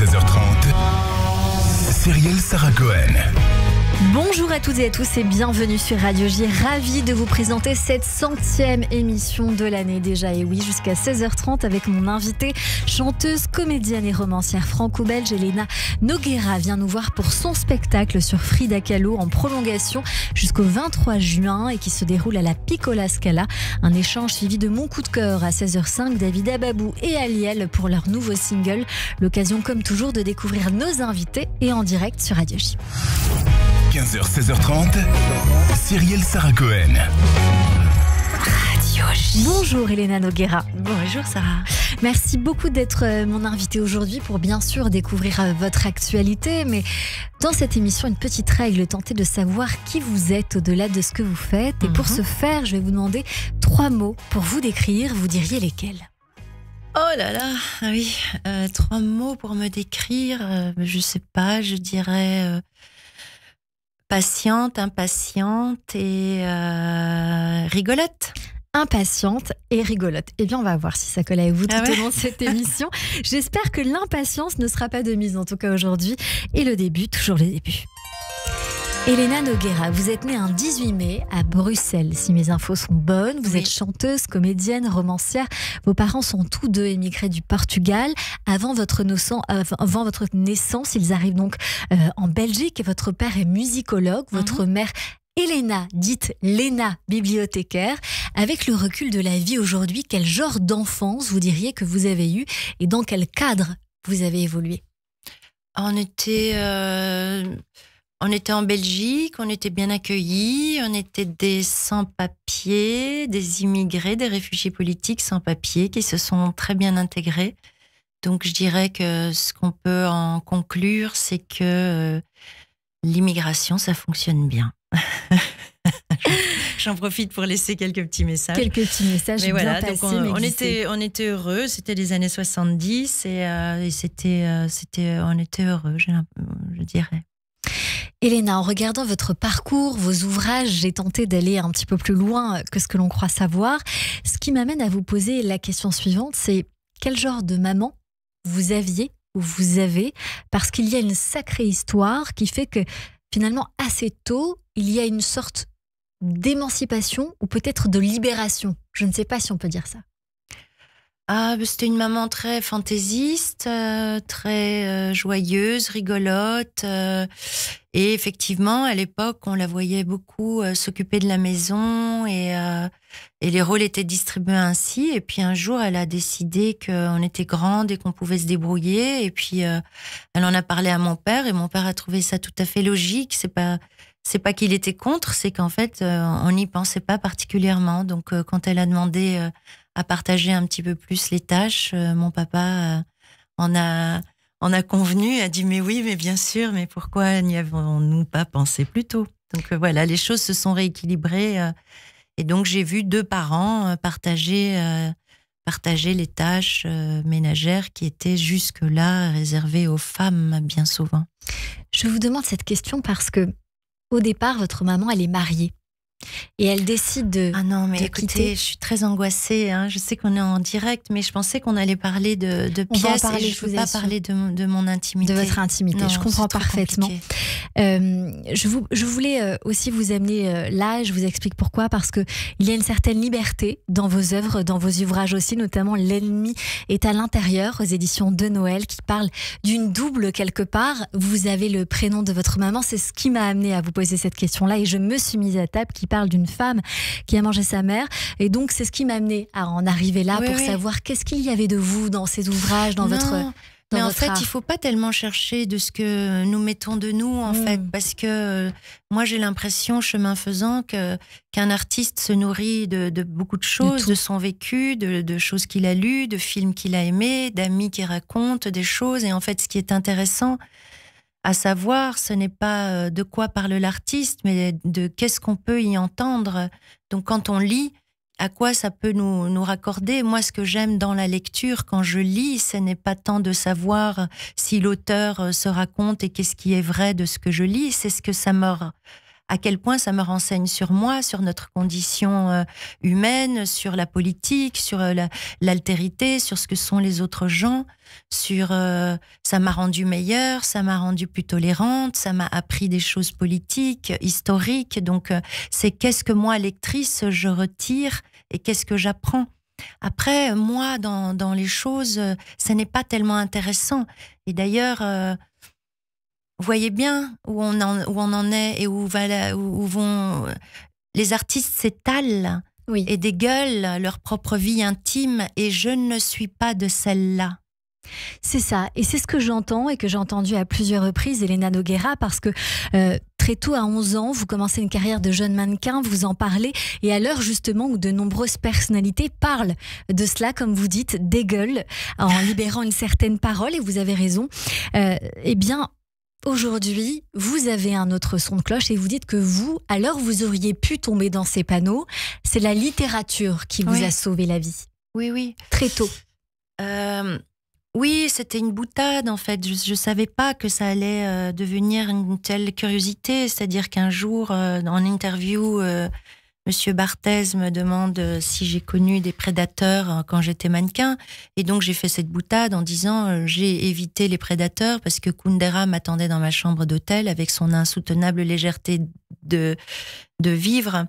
16h30, Cyrielle Sarah Cohen. Bonjour à toutes et à tous et bienvenue sur Radio J. Ravie de vous présenter cette 100e émission de l'année déjà. Et oui, jusqu'à 16h30 avec mon invitée, chanteuse, comédienne et romancière franco-belge Elena Nogueira vient nous voir pour son spectacle sur Frida Kahlo en prolongation jusqu'au 23 juin et qui se déroule à la Piccola Scala. Un échange suivi de mon coup de cœur à 16h05, David Ababou et Aliel pour leur nouveau single. L'occasion comme toujours de découvrir nos invités et en direct sur Radio J. 15h, 16h30, Cyrielle Sarah Cohen. Radio J. Bonjour Elena Nogueira. Bonjour Sarah. Merci beaucoup d'être mon invitée aujourd'hui pour bien sûr découvrir votre actualité. Mais dans cette émission, une petite règle, tenter de savoir qui vous êtes au-delà de ce que vous faites. Et pour ce faire, je vais vous demander 3 mots pour vous décrire. Vous diriez lesquels ? Oh là là, oui, 3 mots pour me décrire. Je sais pas, je dirais... patiente, impatiente et rigolote. Impatiente et rigolote. Eh bien, on va voir si ça colle avec vous tout au long de cette émission. J'espère que l'impatience ne sera pas de mise, en tout cas aujourd'hui. Et le début, toujours le début. Elena Nogueira, vous êtes née un 18 mai à Bruxelles, si mes infos sont bonnes. Vous êtes chanteuse, comédienne, romancière. Vos parents sont tous deux émigrés du Portugal. Avant votre naissance, ils arrivent donc en Belgique et votre père est musicologue. Votre mère, Elena, dite Léna, bibliothécaire. Avec le recul de la vie aujourd'hui, quel genre d'enfance vous diriez que vous avez eu et dans quel cadre vous avez évolué ? On était en Belgique, on était bien accueillis, on était des sans-papiers, des immigrés, des réfugiés politiques sans-papiers qui se sont très bien intégrés. Donc je dirais que ce qu'on peut en conclure, c'est que l'immigration, ça fonctionne bien. J'en profite pour laisser quelques petits messages. Quelques petits messages mais bien voilà, passés, donc on était heureux, c'était les années 70 et on était heureux, je dirais. Elena, en regardant votre parcours, vos ouvrages, j'ai tenté d'aller un petit peu plus loin que ce que l'on croit savoir. Ce qui m'amène à vous poser la question suivante, c'est quel genre de maman vous aviez ou vous avez ? Parce qu'il y a une sacrée histoire qui fait que finalement, assez tôt, il y a une sorte d'émancipation ou peut-être de libération. Je ne sais pas si on peut dire ça. C'était une maman très fantaisiste, très joyeuse, rigolote. Et effectivement, à l'époque, on la voyait beaucoup s'occuper de la maison et les rôles étaient distribués ainsi. Et puis un jour, elle a décidé qu'on était grande et qu'on pouvait se débrouiller. Et puis, elle en a parlé à mon père et mon père a trouvé ça tout à fait logique. C'est pas qu'il était contre, c'est qu'en fait, on n'y pensait pas particulièrement. Donc, quand elle a demandé à partager un petit peu plus les tâches, mon papa en a convenu, a dit mais oui, mais bien sûr, mais pourquoi n'y avons-nous pas pensé plus tôt ? Donc voilà, les choses se sont rééquilibrées et donc j'ai vu 2 parents partager les tâches ménagères qui étaient jusque-là réservées aux femmes bien souvent. Je vous demande cette question parce que au départ, votre maman, elle est mariée. Et elle décide de écoutez, quitter. Je suis très angoissée. Je sais qu'on est en direct, mais je pensais qu'on allait parler de pièces et je ne veux pas parler de mon intimité. De votre intimité, non, je comprends parfaitement. Je voulais aussi vous amener là, et je vous explique pourquoi, parce qu'il y a une certaine liberté dans vos œuvres, dans vos ouvrages aussi, notamment L'ennemi est à l'intérieur, aux éditions de Noël, qui parle d'une double quelque part. Vous avez le prénom de votre maman, c'est ce qui m'a amené à vous poser cette question-là, et je me suis mise à table, qui parle d'une femme qui a mangé sa mère. Et donc, c'est ce qui m'a amené à en arriver là pour savoir qu'est-ce qu'il y avait de vous dans ces ouvrages, dans votre art. Mais en fait, il ne faut pas tellement chercher de ce que nous mettons de nous, en fait, parce que moi, j'ai l'impression, chemin faisant, qu'un artiste se nourrit de beaucoup de choses, de son vécu, de choses qu'il a lues, de films qu'il a aimés, d'amis qui racontent des choses. Et en fait, ce qui est intéressant à savoir, ce n'est pas de quoi parle l'artiste, mais de qu'est-ce qu'on peut y entendre. Donc, quand on lit, à quoi ça peut nous raccorder. Moi, ce que j'aime dans la lecture, quand je lis, ce n'est pas tant de savoir si l'auteur se raconte et qu'est-ce qui est vrai de ce que je lis, c'est ce que ça me à quel point ça me renseigne sur moi, sur notre condition humaine, sur la politique, sur l'altérité, sur ce que sont les autres gens, sur ça m'a rendue meilleure, ça m'a rendue plus tolérante, ça m'a appris des choses politiques, historiques. Donc c'est qu'est-ce que moi, lectrice, je retire et qu'est-ce que j'apprends. Après, moi, dans les choses, ça n'est pas tellement intéressant. Et d'ailleurs, vous voyez bien où on en est et où vont... Les artistes s'étalent et dégueulent leur propre vie intime et je ne suis pas de celle-là. C'est ça, et c'est ce que j'entends et que j'ai entendu à plusieurs reprises, Elena Nogueira, parce que très tôt, à 11 ans, vous commencez une carrière de jeune mannequin, vous en parlez, et à l'heure justement où de nombreuses personnalités parlent de cela, comme vous dites, dégueulent, en libérant une certaine parole, et vous avez raison, eh bien, aujourd'hui, vous avez un autre son de cloche et vous dites que vous, alors vous auriez pu tomber dans ces panneaux, c'est la littérature qui vous a sauvé la vie. Oui. Très tôt. Oui, c'était une boutade en fait. Je ne savais pas que ça allait devenir une telle curiosité. C'est-à-dire qu'un jour, en interview, Monsieur Barthez me demande si j'ai connu des prédateurs quand j'étais mannequin. Et donc j'ai fait cette boutade en disant j'ai évité les prédateurs parce que Kundera m'attendait dans ma chambre d'hôtel avec son insoutenable légèreté de vivre.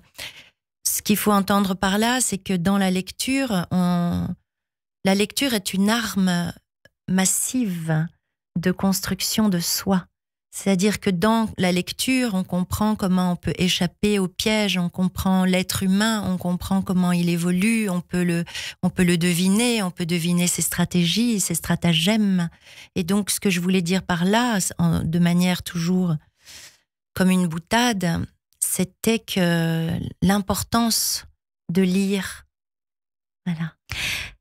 Ce qu'il faut entendre par là, c'est que dans la lecture, la lecture est une arme massive de construction de soi. C'est-à-dire que dans la lecture, on comprend comment on peut échapper au piège, on comprend l'être humain, on comprend comment il évolue, on peut le deviner, on peut deviner ses stratégies, ses stratagèmes. Et donc, ce que je voulais dire par là, de manière toujours comme une boutade, c'était que l'importance de lire. Voilà.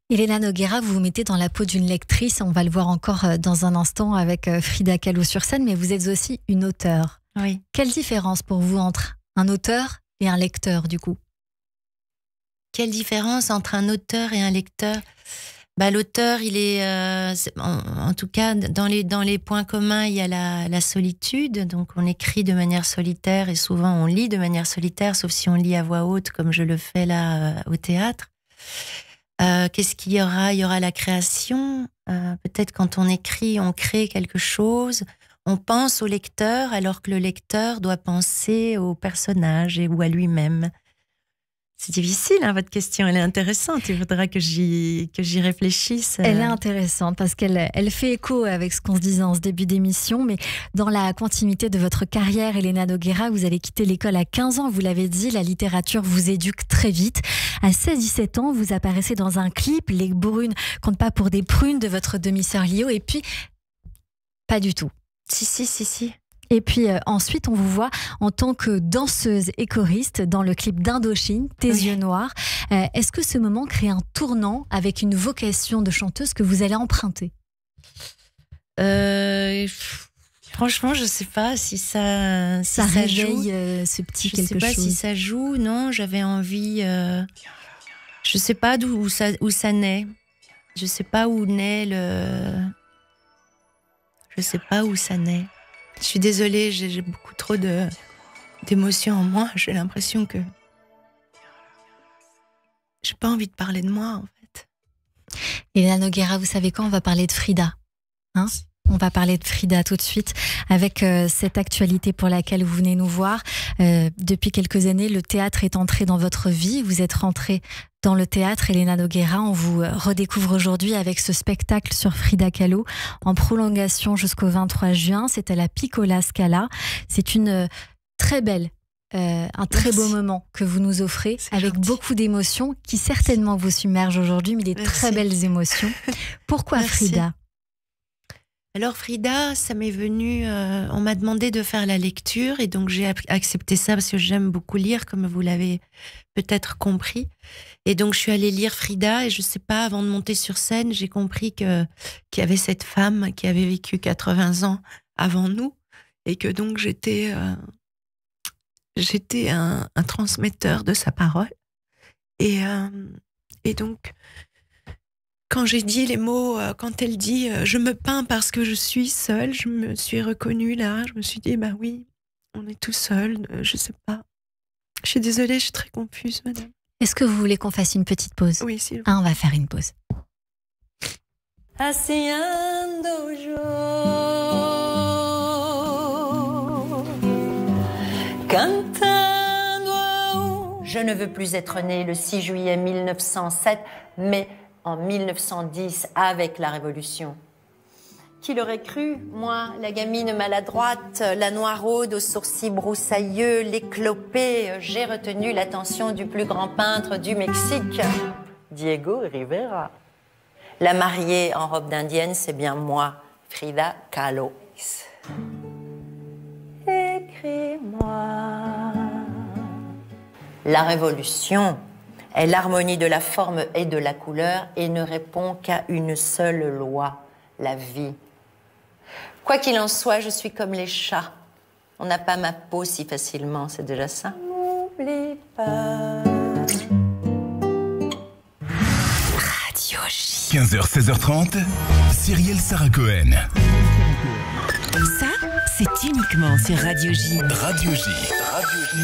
Elena Nogueira, vous vous mettez dans la peau d'une lectrice, on va le voir encore dans un instant avec Frida Kahlo sur scène, mais vous êtes aussi une auteure. Oui. Quelle différence pour vous entre un auteur et un lecteur, du coup ? Quelle différence entre un auteur et un lecteur ? L'auteur, il est, en tout cas, dans les points communs, il y a la solitude, donc on écrit de manière solitaire et souvent on lit de manière solitaire, sauf si on lit à voix haute, comme je le fais là au théâtre. Qu'est-ce qu'il y aura ? Il y aura la création. Peut-être quand on écrit, on crée quelque chose. On pense au lecteur alors que le lecteur doit penser au personnage ou à lui-même. C'est difficile, hein, votre question. Elle est intéressante. Il faudra que j'y réfléchisse. Elle est intéressante parce qu'elle fait écho avec ce qu'on se disait en ce début d'émission. Mais dans la continuité de votre carrière, Elena Nogueira, vous avez quitté l'école à 15 ans. Vous l'avez dit, la littérature vous éduque très vite. À 16-17 ans, vous apparaissez dans un clip, Les brunes comptent pas pour des prunes, de votre demi-sœur Lio. Et puis, pas du tout. Si. Et puis ensuite, on vous voit en tant que danseuse et choriste dans le clip d'Indochine, Tes yeux noirs. Est-ce que ce moment crée un tournant avec une vocation de chanteuse que vous allez emprunter ? Franchement, je ne sais pas si ça réveille ce petit quelque chose. Je ne sais pas si ça joue. Non, j'avais envie... Je ne sais pas où ça naît. Je ne sais pas où naît le... Je ne sais pas où ça naît. Je suis désolée, j'ai beaucoup trop d'émotions en moi. J'ai l'impression que j'ai pas envie de parler de moi, en fait. Elena Nogueira, vous savez quoi ? On va parler de Frida. On va parler de Frida tout de suite avec cette actualité pour laquelle vous venez nous voir. Depuis quelques années, le théâtre est entré dans votre vie. Vous êtes rentrée dans le théâtre, Elena Nogueira. On vous redécouvre aujourd'hui avec ce spectacle sur Frida Kahlo en prolongation jusqu'au 23 juin. C'est à la Piccola Scala. C'est une très belle, un très beau moment que vous nous offrez avec beaucoup d'émotions qui certainement vous submergent aujourd'hui, mais des très belles émotions. Pourquoi Frida ? Alors Frida, ça m'est venu, on m'a demandé de faire la lecture et donc j'ai accepté ça parce que j'aime beaucoup lire, comme vous l'avez peut-être compris. Et donc je suis allée lire Frida et je sais pas, avant de monter sur scène, j'ai compris qu'il y avait cette femme qui avait vécu 80 ans avant nous et que donc j'étais un transmetteur de sa parole. Et donc... Quand j'ai dit les mots, quand elle dit « je me peins parce que je suis seule », je me suis reconnue là, je me suis dit « bah oui, on est tout seul, je sais pas. Je suis désolée, je suis très confuse, madame. Est-ce que vous voulez qu'on fasse une petite pause? Oui, s'il vous plaît. On va faire une pause. Je ne veux plus être née le 6 juillet 1907, mais en 1910 avec la Révolution. Qui l'aurait cru, moi, la gamine maladroite, la noiraude aux sourcils broussailleux, l'éclopée, j'ai retenu l'attention du plus grand peintre du Mexique, Diego Rivera. La mariée en robe d'indienne, c'est bien moi, Frida Kahlo. Écris-moi. La Révolution est l'harmonie de la forme et de la couleur et ne répond qu'à une seule loi, la vie. Quoi qu'il en soit, je suis comme les chats. On n'a pas ma peau si facilement, c'est déjà ça. N'oublie pas. Radio J. 15h, 16h30, Cyrielle Sarah Cohen. Ça, c'est uniquement sur Radio J. Radio J. Radio J.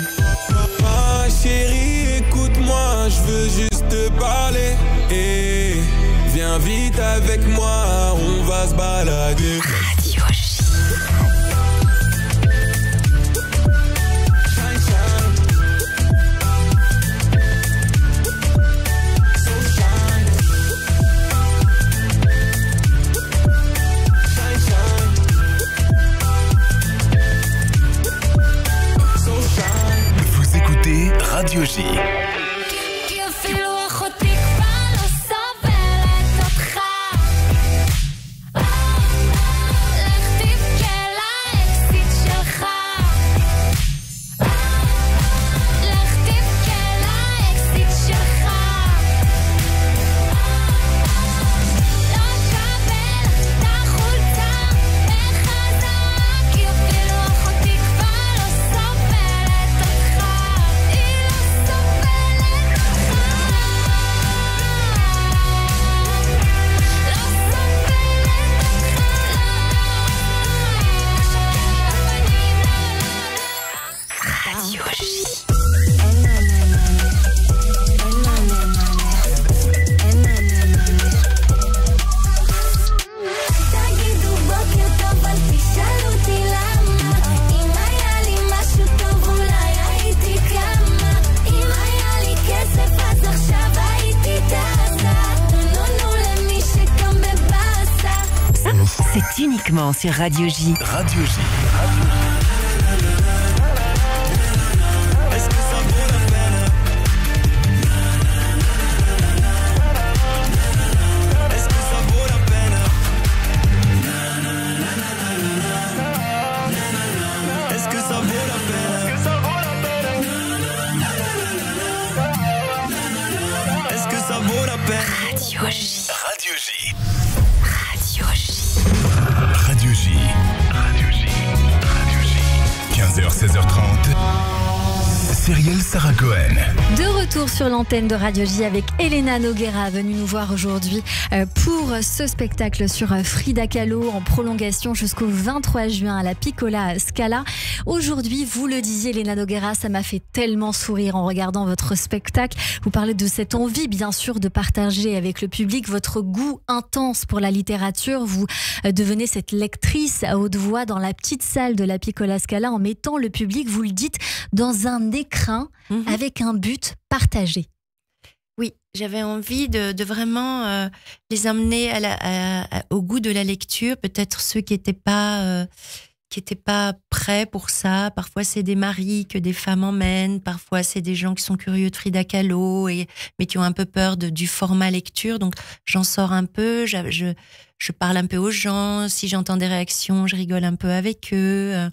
Ah chérie, écoute-moi, je veux juste te parler. Et viens vite avec moi, on va se balader. Radio J. Vous écoutez Radio J. C'est uniquement sur Radio J. Radio J. Est-ce que ça vaut la peine? Est-ce que ça vaut la peine? Est-ce que ça vaut la peine? Est-ce que ça vaut la peine? Radio J. Radio J. Radio J. Radio J. Radio J. Radio J. 15h, 16h30. Cyrielle Sarah Cohen. De retour sur l'antenne de Radio J avec Elena Noguera, venue nous voir aujourd'hui pour ce spectacle sur Frida Kahlo en prolongation jusqu'au 23 juin à la Piccola Scala. Aujourd'hui, vous le disiez, Elena Noguera, ça m'a fait tellement sourire en regardant votre spectacle. Vous parlez de cette envie, bien sûr, de partager avec le public votre goût intense pour la littérature. Vous devenez cette lectrice à haute voix dans la petite salle de la Piccola Scala en mettant le public, vous le dites, dans un écrin avec un but partagé. Oui, j'avais envie de vraiment les amener au goût de la lecture. Peut-être ceux qui n'étaient pas prêts pour ça. Parfois, c'est des maris que des femmes emmènent. Parfois, c'est des gens qui sont curieux de Frida Kahlo, mais qui ont un peu peur du format lecture. Donc, j'en sors un peu. Je parle un peu aux gens. Si j'entends des réactions, je rigole un peu avec eux.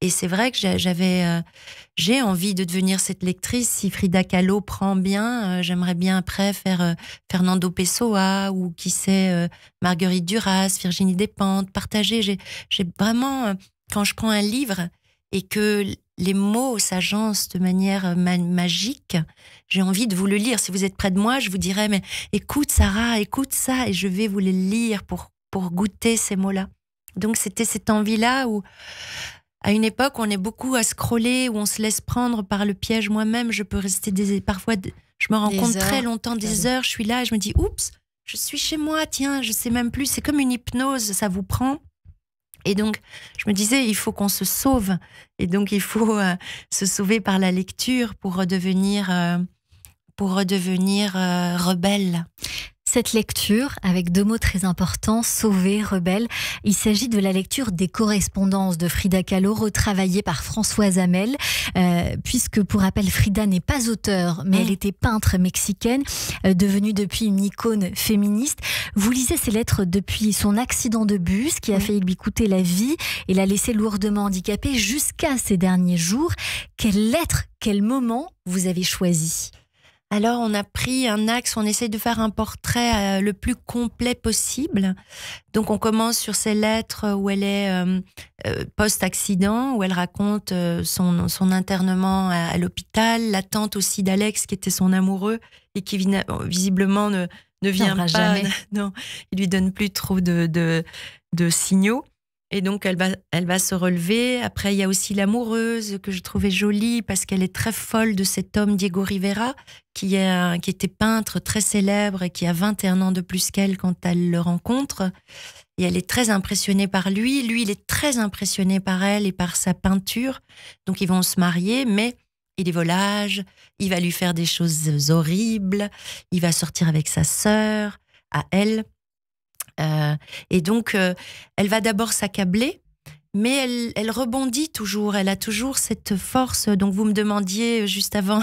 Et c'est vrai que j'ai envie de devenir cette lectrice. Si Frida Kahlo prend bien, j'aimerais bien après faire Fernando Pessoa ou qui sait Marguerite Duras, Virginie Despentes, partager. J'ai vraiment, quand je prends un livre et que les mots s'agencent de manière magique, j'ai envie de vous le lire. Si vous êtes près de moi, je vous dirais, mais écoute Sarah, écoute ça, et je vais vous les lire pour goûter ces mots-là. Donc c'était cette envie-là où à une époque, on est beaucoup à scroller, où on se laisse prendre par le piège. Moi-même, je peux rester parfois, je me rends compte très longtemps, des heures, je suis là et je me dis, oups, je suis chez moi, tiens, je sais même plus, c'est comme une hypnose, ça vous prend. Et donc, je me disais, il faut qu'on se sauve. Et donc, il faut se sauver par la lecture pour redevenir rebelle. Cette lecture, avec 2 mots très importants, sauver, rebelle, il s'agit de la lecture des correspondances de Frida Kahlo, retravaillées par Françoise Hamel, puisque, pour rappel, Frida n'est pas auteure, mais elle était peintre mexicaine, devenue depuis une icône féministe. Vous lisez ses lettres depuis son accident de bus, qui a failli lui coûter la vie et l'a laissé lourdement handicapée jusqu'à ses derniers jours. Quelle lettre, quel moment vous avez choisi ? Alors, on a pris un axe, on essaie de faire un portrait le plus complet possible. Donc, on commence sur ces lettres où elle est post-accident, où elle raconte son internement à l'hôpital, l'attente aussi d'Alex, qui était son amoureux, et qui visiblement ne vient pas. Jamais. Non, il lui donne plus trop de signaux. Et donc, elle va se relever. Après, il y a aussi l'amoureuse que je trouvais jolie parce qu'elle est très folle de cet homme, Diego Rivera, qui était peintre très célèbre et qui a 21 ans de plus qu'elle quand elle le rencontre. Et elle est très impressionnée par lui. Lui, il est très impressionné par elle et par sa peinture. Donc, ils vont se marier, mais il est volage. Il va lui faire des choses horribles. Il va sortir avec sa sœur, à elle. Et donc, elle va d'abord s'accabler, mais elle rebondit toujours. Elle a toujours cette force. Donc, vous me demandiez juste avant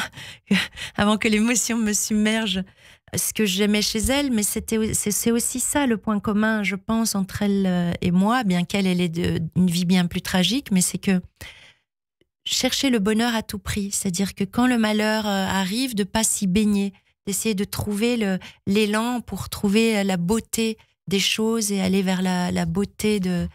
que l'émotion me submerge, ce que j'aimais chez elle, mais c'est aussi ça le point commun, je pense, entre elle et moi, bien qu'elle ait une vie bien plus tragique, mais c'est que chercher le bonheur à tout prix, c'est-à-dire que quand le malheur arrive, de ne pas s'y baigner, d'essayer de trouver l'élan pour trouver la beauté des choses et aller vers la beauté de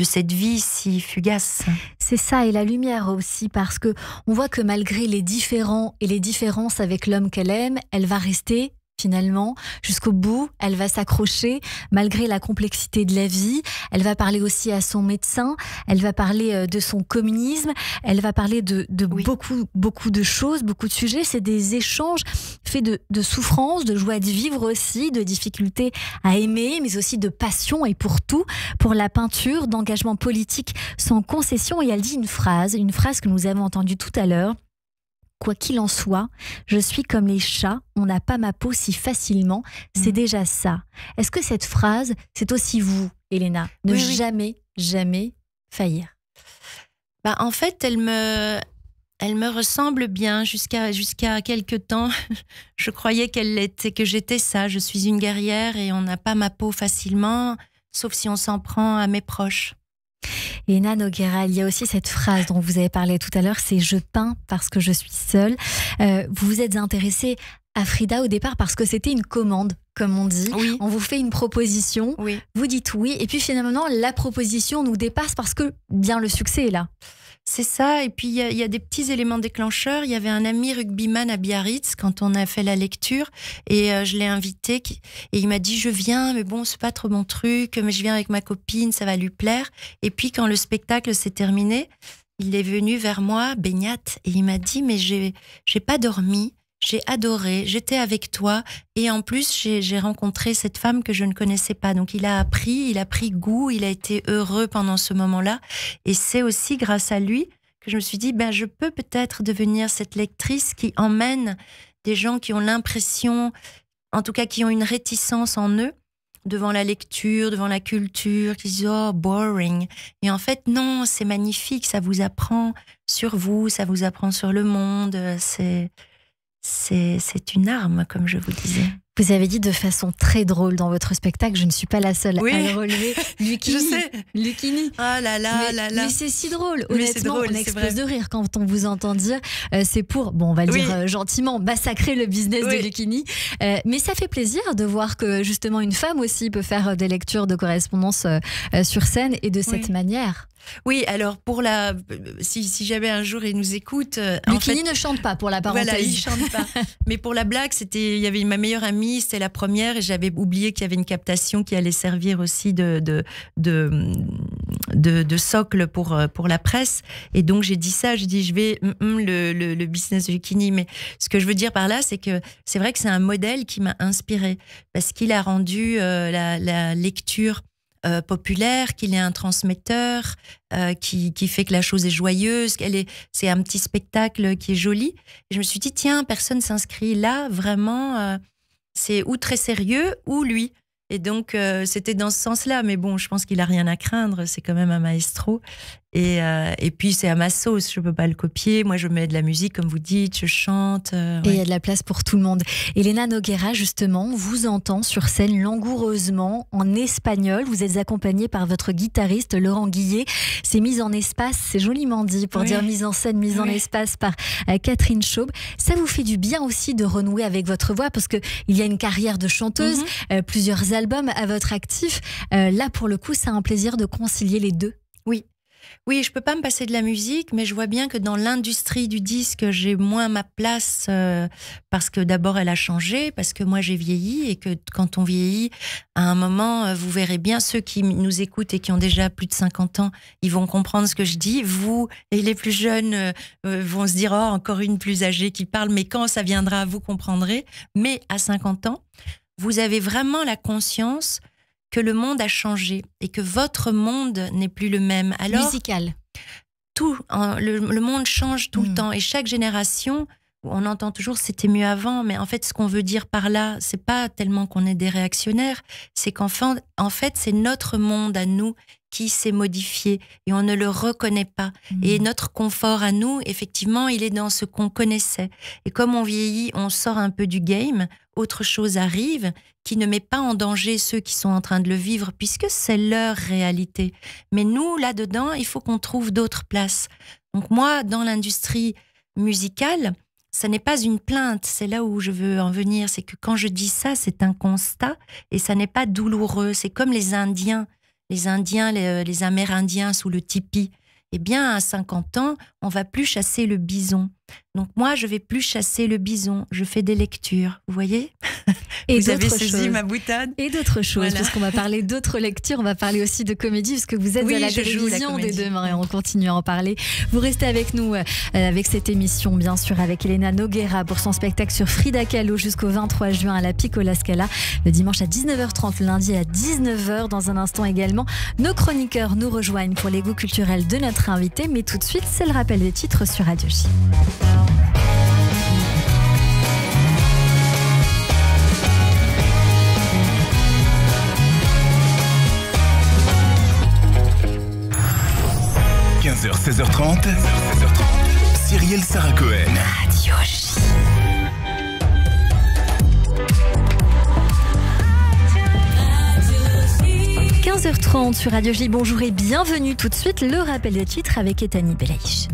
cette vie si fugace. C'est ça, et la lumière aussi, parce que on voit que malgré les différends et les différences avec l'homme qu'elle aime, elle va rester finalement jusqu'au bout, elle va s'accrocher malgré la complexité de la vie. Elle va parler aussi à son médecin, elle va parler de son communisme, elle va parler de beaucoup de choses, beaucoup de sujets. C'est des échanges faits de souffrance, de joie de vivre aussi, de difficulté à aimer, mais aussi de passion et pour tout, pour la peinture, d'engagement politique sans concession. Et elle dit une phrase que nous avons entendue tout à l'heure. Quoi qu'il en soit, je suis comme les chats, on n'a pas ma peau si facilement, c'est déjà ça. Est-ce que cette phrase, c'est aussi vous, Elena, ne jamais faillir? En fait, elle me ressemble bien jusqu'à quelque temps. Je croyais que j'étais ça. Je suis une guerrière et on n'a pas ma peau facilement, sauf si on s'en prend à mes proches. Elena Noguera, il y a aussi cette phrase dont vous avez parlé tout à l'heure, c'est « je peins parce que je suis seule ». Vous vous êtes intéressée à Frida au départ parce que c'était une commande, comme on dit. Oui. On vous fait une proposition, vous dites oui, et puis finalement la proposition nous dépasse parce que bien le succès est là. C'est ça, et puis il y a des petits éléments déclencheurs. Il y avait un ami rugbyman à Biarritz quand on a fait la lecture et je l'ai invité et il m'a dit je viens, mais bon c'est pas trop mon truc, mais je viens avec ma copine, ça va lui plaire. Et puis quand le spectacle s'est terminé, il est venu vers moi, baignate, et il m'a dit mais j'ai pas dormi. J'ai adoré, j'étais avec toi et en plus j'ai rencontré cette femme que je ne connaissais pas. Donc il a pris goût, il a été heureux pendant ce moment-là et c'est aussi grâce à lui que je me suis dit je peux peut-être devenir cette lectrice qui emmène des gens qui ont l'impression, en tout cas qui ont une réticence en eux devant la lecture, devant la culture, qui disent « oh, boring ». Et en fait, non, c'est magnifique, ça vous apprend sur vous, ça vous apprend sur le monde, c'est une arme, comme je vous disais. Vous avez dit de façon très drôle dans votre spectacle, je ne suis pas la seule à le relever. Lucchini. Je sais. Lucchini. Ah là là là là. Mais c'est si drôle. Honnêtement, on explose de rire quand on vous entend dire. C'est pour, on va le dire gentiment, massacrer le business de Lucchini. Mais ça fait plaisir de voir que justement une femme aussi peut faire des lectures de correspondance sur scène et de cette manière. Oui, alors si jamais un jour il nous écoute, Lucchini ne chante pas pour la parenthèse. Voilà, il chante pas. Mais pour la blague, il y avait ma meilleure amie Kini, c'était la première et j'avais oublié qu'il y avait une captation qui allait servir aussi de socle pour la presse. Et donc j'ai dit ça, j'ai dit je vais le business de Kini. Mais ce que je veux dire par là, c'est que c'est vrai que c'est un modèle qui m'a inspirée parce qu'il a rendu la lecture populaire, qu'il est un transmetteur, qui fait que la chose est joyeuse, c'est un petit spectacle qui est joli. Et je me suis dit, tiens, personne s'inscrit là, vraiment, c'est ou très sérieux ou lui. Et donc, c'était dans ce sens-là. Mais bon, je pense qu'il n'a rien à craindre, c'est quand même un maestro. Et puis, c'est à ma sauce, je ne peux pas le copier. Moi, je mets de la musique, comme vous dites, je chante. Et il y a de la place pour tout le monde. Elena Noguera, justement, on vous entend sur scène langoureusement en espagnol. Vous êtes accompagnée par votre guitariste Laurent Guillet. C'est mise en espace, c'est joliment dit, pour dire mise en scène, mise en espace par Catherine Chaube. Ça vous fait du bien aussi de renouer avec votre voix, parce qu'il y a une carrière de chanteuse, plusieurs albums à votre actif. Là, pour le coup, c'est un plaisir de concilier les deux. Oui, je peux pas me passer de la musique, mais je vois bien que dans l'industrie du disque, j'ai moins ma place parce que d'abord elle a changé, parce que moi j'ai vieilli et que quand on vieillit, à un moment, vous verrez bien, ceux qui nous écoutent et qui ont déjà plus de 50 ans, ils vont comprendre ce que je dis. Vous et les plus jeunes vont se dire, oh, encore une plus âgée qui parle, mais quand ça viendra, vous comprendrez. Mais à 50 ans, vous avez vraiment la conscience que le monde a changé et que votre monde n'est plus le même. Alors, musical. Le monde change tout le temps et chaque génération, on entend toujours c'était mieux avant, mais en fait, ce qu'on veut dire par là, c'est pas tellement qu'on est des réactionnaires, c'est qu'en fait, c'est notre monde à nous qui s'est modifié et on ne le reconnaît pas. Et notre confort à nous, effectivement, il est dans ce qu'on connaissait. Et comme on vieillit, on sort un peu du game, autre chose arrive qui ne met pas en danger ceux qui sont en train de le vivre, puisque c'est leur réalité. Mais nous, là-dedans, il faut qu'on trouve d'autres places. Donc moi, dans l'industrie musicale, ça n'est pas une plainte, c'est là où je veux en venir. C'est que quand je dis ça, c'est un constat et ça n'est pas douloureux. C'est comme les Indiens, les Amérindiens sous le tipi. Eh bien, à 50 ans, on va plus chasser le bison. Donc moi, je vais plus chasser le bison. Je fais des lectures, vous voyez ? Et vous avez saisi choses. Ma boutade. Et d'autres choses, voilà. Parce qu'on va parler d'autres lectures, on va parler aussi de comédie, parce que vous êtes à la télévision dès demain et on continue à en parler. Vous restez avec nous avec cette émission, bien sûr, avec Elena Noguera pour son spectacle sur Frida Kahlo jusqu'au 23 juin à la Piccola Scala, le dimanche à 19h30, le lundi à 19h. Dans un instant également, nos chroniqueurs nous rejoignent pour les goûts culturels de notre invité, mais tout de suite, c'est le rappel des titres sur Radio J. h 16h30, Cyrielle Sarah Cohen. Radio J. – 15h30 sur Radio J. Bonjour et bienvenue. Tout de suite, le rappel des titres avec Etani Belaïch.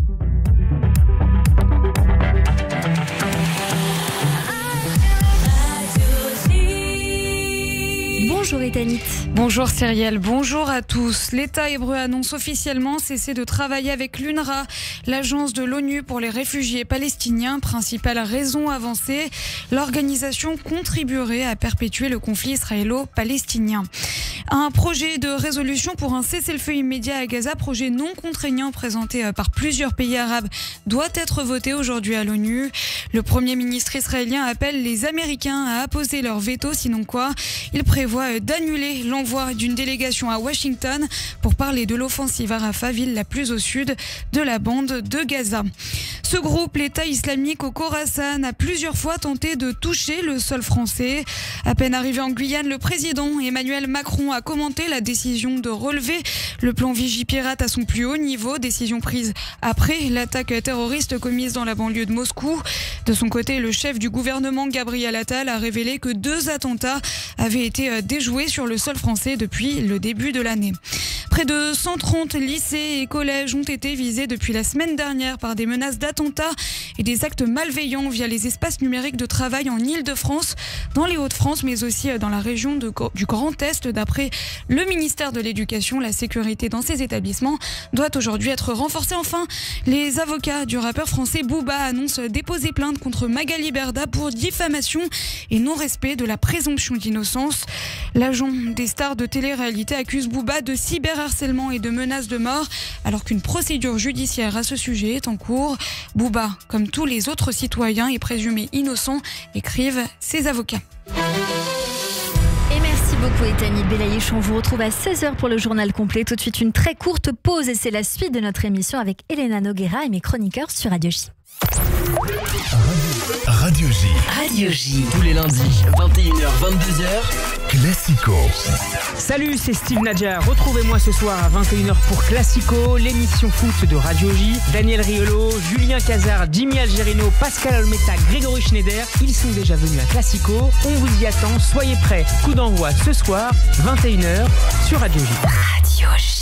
Bonjour Etanit. Bonjour Cyrielle, bonjour à tous. L'État hébreu annonce officiellement cesser de travailler avec l'UNRWA, l'agence de l'ONU pour les réfugiés palestiniens. Principale raison avancée, l'organisation contribuerait à perpétuer le conflit israélo-palestinien. Un projet de résolution pour un cessez-le-feu immédiat à Gaza, projet non contraignant présenté par plusieurs pays arabes, doit être voté aujourd'hui à l'ONU. Le Premier ministre israélien appelle les Américains à apposer leur veto, sinon quoi ? Il prévoit d'annuler l'envoi d'une délégation à Washington pour parler de l'offensive à Rafah, ville la plus au sud de la bande de Gaza. Ce groupe, l'État islamique au Khorasan, a plusieurs fois tenté de toucher le sol français. À peine arrivé en Guyane, le président Emmanuel Macron a commenté la décision de relever le plan Vigipirate à son plus haut niveau, décision prise après l'attaque terroriste commise dans la banlieue de Moscou. De son côté, le chef du gouvernement, Gabriel Attal, a révélé que 2 attentats avaient été déjoués sur le sol français depuis le début de l'année. Près de 130 lycées et collèges ont été visés depuis la semaine dernière par des menaces d'attentats et des actes malveillants via les espaces numériques de travail en Île-de-France, dans les Hauts-de-France, mais aussi dans la région du Grand Est. D'après le ministère de l'Éducation, la sécurité dans ces établissements doit aujourd'hui être renforcée. Enfin, les avocats du rappeur français Booba annoncent déposer plainte contre Magali Berda pour diffamation et non-respect de la présomption d'innocence. L'agent des stars de télé-réalité accuse Booba de cyberharcèlement et de menaces de mort, alors qu'une procédure judiciaire à ce sujet est en cours. Booba, comme tous les autres citoyens, est présumé innocent, écrivent ses avocats. Et merci beaucoup Etani Belaïch. On vous retrouve à 16h pour le journal complet. Tout de suite une très courte pause et c'est la suite de notre émission avec Elena Noguera et mes chroniqueurs sur Radio J. Radio J. Radio J. Tous les lundis, 21h, 22h. Classico. Salut, c'est Steve Nadja. Retrouvez-moi ce soir à 21h pour Classico, l'émission foot de Radio J. Daniel Riolo, Julien Cazard, Jimmy Algerino, Pascal Olmeta, Grégory Schneider. Ils sont déjà venus à Classico. On vous y attend. Soyez prêts. Coup d'envoi ce soir, 21h sur Radio J. Radio J.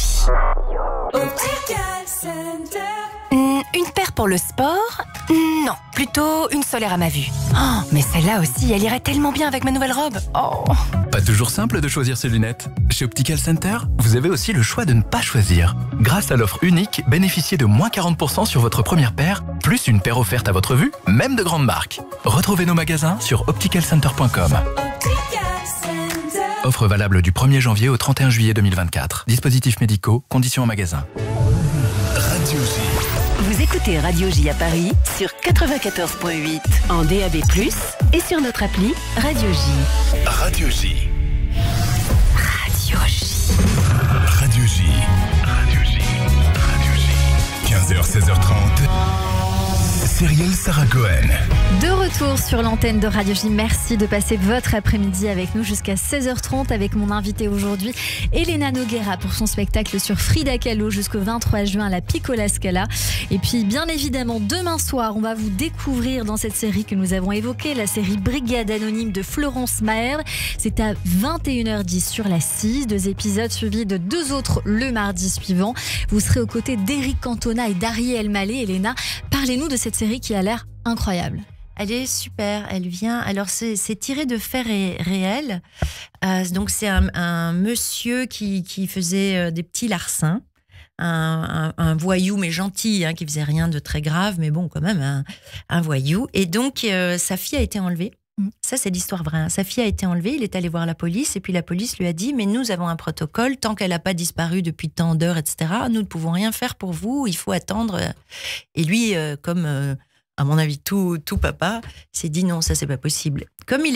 Une paire pour le sport? Non, plutôt une solaire à ma vue. Oh, mais celle-là aussi, elle irait tellement bien avec ma nouvelle robe. Oh. Pas toujours simple de choisir ses lunettes. Chez Optical Center, vous avez aussi le choix de ne pas choisir. Grâce à l'offre unique, bénéficiez de moins 40% sur votre première paire, plus une paire offerte à votre vue, même de grandes marques. Retrouvez nos magasins sur opticalcenter.com. Offre valable du 1er janvier au 31 juillet 2024. Dispositifs médicaux, conditions en magasin. Radio J. Vous écoutez Radio J à Paris sur 94.8 en DAB+, et sur notre appli Radio J. Radio J. Radio J. Radio J. Radio J. Radio J. 15h, 16h30. Cyrielle Sarah Cohen. De retour sur l'antenne de Radio J. Merci de passer votre après-midi avec nous jusqu'à 16h30 avec mon invité aujourd'hui, Elena Noguera, pour son spectacle sur Frida Kahlo jusqu'au 23 juin à la Piccola Scala. Et puis, bien évidemment, demain soir, on va vous découvrir dans cette série que nous avons évoquée, la série Brigade Anonyme de Florence Maher. C'est à 21h10 sur la 6, 2 épisodes suivis de 2 autres le mardi suivant. Vous serez aux côtés d'Éric Cantona et d'Ariel Mallet. Elena, parlez-nous de cette série qui a l'air incroyable. Elle est super, elle vient. Alors, c'est tiré de faits réels. Donc, c'est un monsieur qui faisait des petits larcins. Un voyou, mais gentil, qui faisait rien de très grave, mais bon, quand même, un voyou. Et donc, sa fille a été enlevée. Ça, c'est l'histoire vraie. Sa fille a été enlevée, il est allé voir la police, et puis la police lui a dit « Mais nous avons un protocole, tant qu'elle n'a pas disparu depuis tant d'heures, etc., nous ne pouvons rien faire pour vous, il faut attendre. » Et lui, comme, à mon avis, tout papa, s'est dit « Non, ça, c'est pas possible. » Comme il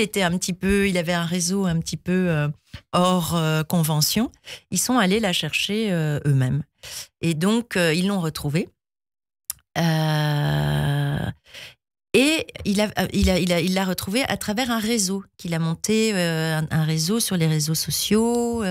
avait un réseau un petit peu hors convention, ils sont allés la chercher eux-mêmes. Et donc, ils l'ont retrouvée. Et il l'a retrouvée à travers un réseau qu'il a monté, un réseau sur les réseaux sociaux.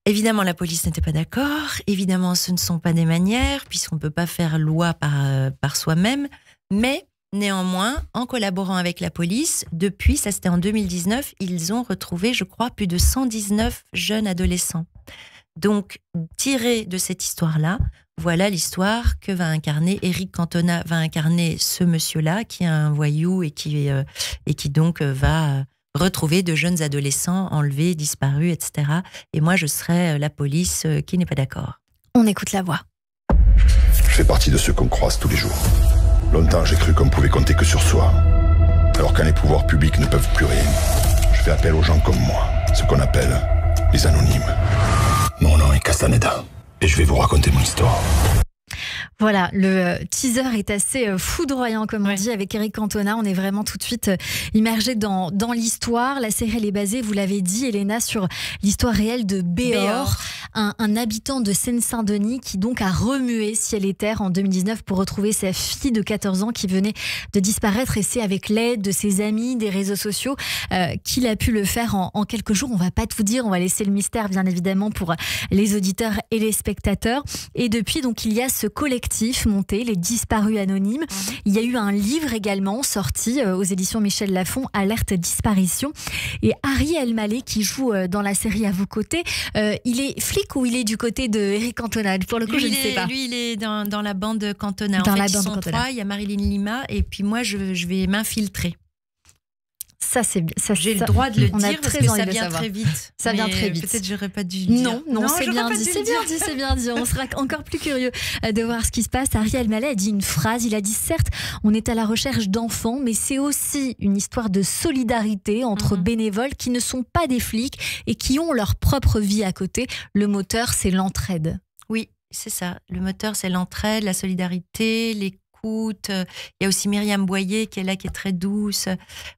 Évidemment, la police n'était pas d'accord. Évidemment, ce ne sont pas des manières, puisqu'on ne peut pas faire loi par soi-même. Mais néanmoins, en collaborant avec la police, depuis, ça c'était en 2019, ils ont retrouvé, je crois, plus de 119 jeunes adolescents. Donc, tiré de cette histoire-là, voilà l'histoire que va incarner Éric Cantona, va incarner ce monsieur-là qui est un voyou et qui donc va retrouver de jeunes adolescents enlevés, disparus, etc. Et moi, je serai la police qui n'est pas d'accord. On écoute la voix. Je fais partie de ceux qu'on croise tous les jours. Longtemps, j'ai cru qu'on pouvait compter que sur soi. Alors quand les pouvoirs publics ne peuvent plus rien, je fais appel aux gens comme moi, ce qu'on appelle les anonymes. Mon nom est Castaneda. Et je vais vous raconter mon histoire. Voilà, le teaser est assez foudroyant, comme on dit, avec Éric Cantona. On est vraiment tout de suite immergé dans l'histoire. La série, elle est basée, vous l'avez dit, Elena, sur l'histoire réelle de Béor, un habitant de Seine-Saint-Denis qui donc a remué ciel et terre en 2019 pour retrouver sa fille de 14 ans qui venait de disparaître. Et c'est avec l'aide de ses amis, des réseaux sociaux, qu'il a pu le faire en quelques jours. On va pas tout dire, on va laisser le mystère, bien évidemment, pour les auditeurs et les spectateurs. Et depuis, donc, il y a ce collectif sportif monté, Les Disparus Anonymes. Il y a eu un livre également sorti aux éditions Michel Lafon, Alerte Disparition. Et Harry El-Maleh, qui joue dans la série À vos côtés, il est flic ou il est du côté de Eric Cantona? Pour le coup, je ne sais pas. Lui, il est dans la bande Cantona. Dans la ils bande sont Cantona. 3, il y a Marilyn Lima et puis moi, je vais m'infiltrer. Ça, c'est bien. J'ai le droit de le on a dire parce très que envie ça de le vient savoir. très vite. Ça vient très vite. Peut-être j'aurais pas dû le dire. Non, c'est bien dit, c'est bien dit. On sera encore plus curieux de voir ce qui se passe. Harry El-Maleh a dit une phrase. Il a dit, certes, on est à la recherche d'enfants, mais c'est aussi une histoire de solidarité entre bénévoles qui ne sont pas des flics et qui ont leur propre vie à côté. Le moteur, c'est l'entraide. Oui, c'est ça. Le moteur, c'est l'entraide, la solidarité, l'écoute. Il y a aussi Myriam Boyer qui est là, qui est très douce.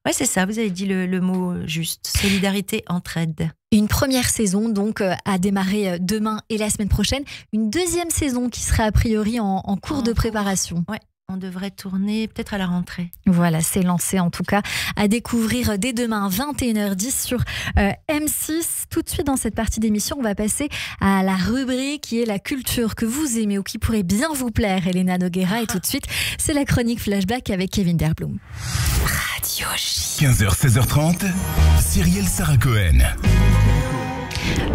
Ouais, c'est ça, vous avez dit le mot juste. Solidarité, entraide. Une première saison donc a démarré demain et la semaine prochaine. Une deuxième saison qui serait a priori en cours de préparation. Ouais. On devrait tourner peut-être à la rentrée. Voilà, c'est lancé en tout cas. À découvrir dès demain, 21h10 sur M6. Tout de suite dans cette partie d'émission, on va passer à la rubrique qui est la culture que vous aimez ou qui pourrait bien vous plaire, Elena Nogueira. Et tout de suite, c'est la chronique Flashback avec Kevin Derblum. Radio J. 15h, 16h30, Cyrielle Sarah Cohen.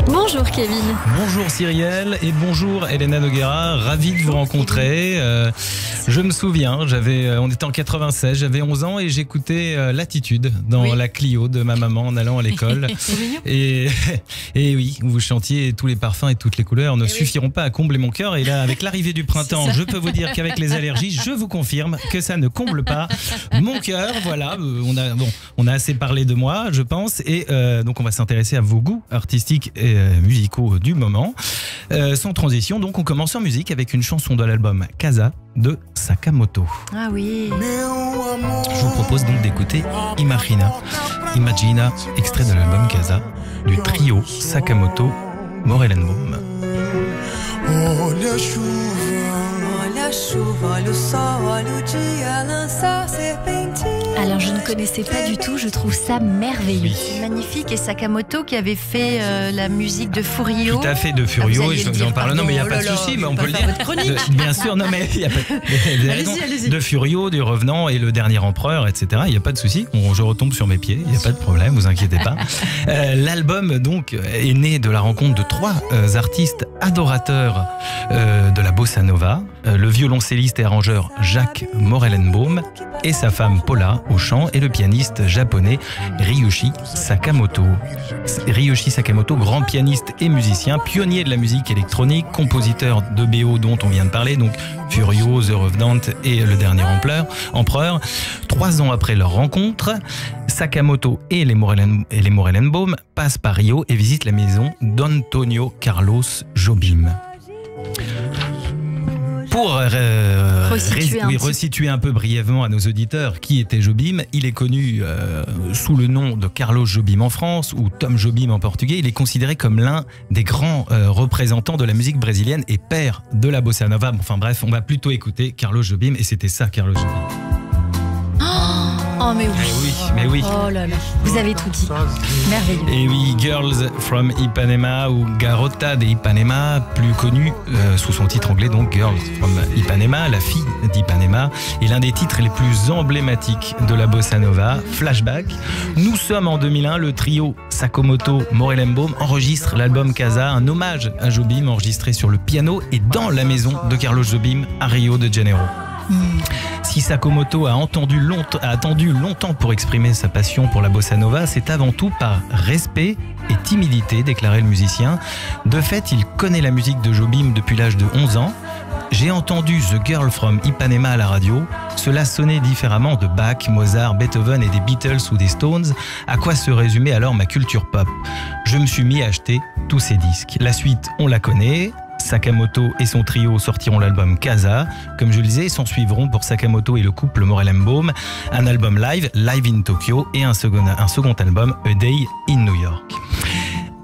Bonjour Kevin. Bonjour Cyrielle et bonjour Elena Nogueira, ravi de vous rencontrer. Je me souviens, on était en 96, j'avais 11 ans et j'écoutais Latitude dans la Clio de ma maman en allant à l'école. et oui, vous chantiez tous les parfums et toutes les couleurs ne suffiront pas à combler mon cœur. Et là, avec l'arrivée du printemps, je peux vous dire qu'avec les allergies, je vous confirme que ça ne comble pas mon cœur. Voilà, on a assez parlé de moi, je pense. Et donc on va s'intéresser à vos goûts artistiques et musicaux du moment. Sans transition, donc on commence en musique avec une chanson de l'album Casa de Sakamoto. Ah oui. Je vous propose donc d'écouter Imagina, extrait de l'album Casa du trio Sakamoto Morellenbaum. Alors je ne connaissais pas du tout, je trouve ça merveilleux. C'est magnifique. Et Sakamoto qui avait fait la musique de Furio. Tout à fait, de Furio, j'en parle. Non mais il n'y a pas de souci, mais on peut le dire. Bien sûr, non mais il n'y a pas allez-y. De Furio, du Revenant et le Dernier Empereur, etc. Il n'y a pas de souci, je retombe sur mes pieds, il n'y a pas de problème, vous inquiétez pas. L'album donc est né de la rencontre de 3 artistes adorateurs de la bossa nova, le violoncelliste et arrangeur Jacques Morellenbaum et sa femme Paula au chant et le pianiste japonais Ryushi Sakamoto. Ryushi Sakamoto, grand pianiste et musicien, pionnier de la musique électronique, compositeur de BO dont on vient de parler, donc Furio, The Revenant et Le Dernier Empereur. 3 ans après leur rencontre, Sakamoto et les Morellenbaum passent par Rio et visitent la maison d'Antonio Carlos Jobim. Pour resituer un peu brièvement à nos auditeurs qui était Jobim, il est connu sous le nom de Carlos Jobim en France ou Tom Jobim en portugais. Il est considéré comme l'un des grands représentants de la musique brésilienne et père de la bossa nova. Enfin bref, on va plutôt écouter Carlos Jobim et c'était ça Carlos Jobim. Oh mais oui. Oh là là, vous avez tout dit. Merveilleux. Et oui, Girls from Ipanema ou Garota de Ipanema, plus connue sous son titre anglais, donc Girls from Ipanema, la fille d'Ipanema, est l'un des titres les plus emblématiques de la bossa nova. Flashback. Nous sommes en 2001, le trio Sakamoto Morellenbaum enregistre l'album Casa, un hommage à Jobim enregistré sur le piano et dans la maison de Carlos Jobim à Rio de Janeiro. Si Sakamoto a attendu longtemps pour exprimer sa passion pour la bossa nova, c'est avant tout par respect et timidité, déclarait le musicien. De fait, il connaît la musique de Jobim depuis l'âge de 11 ans. J'ai entendu The Girl from Ipanema à la radio. Cela sonnait différemment de Bach, Mozart, Beethoven et des Beatles ou des Stones. À quoi se résumait alors ma culture pop ? Je me suis mis à acheter tous ces disques. La suite, on la connaît. Sakamoto et son trio sortiront l'album Casa. Comme je le disais, s'en suivront pour Sakamoto et le couple Morellenbaum un album live in Tokyo et un second album A Day in New York.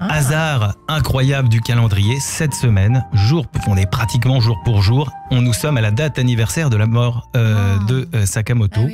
Hasard incroyable du calendrier, cette semaine, on est pratiquement jour pour jour, nous sommes à la date anniversaire de la mort de Sakamoto,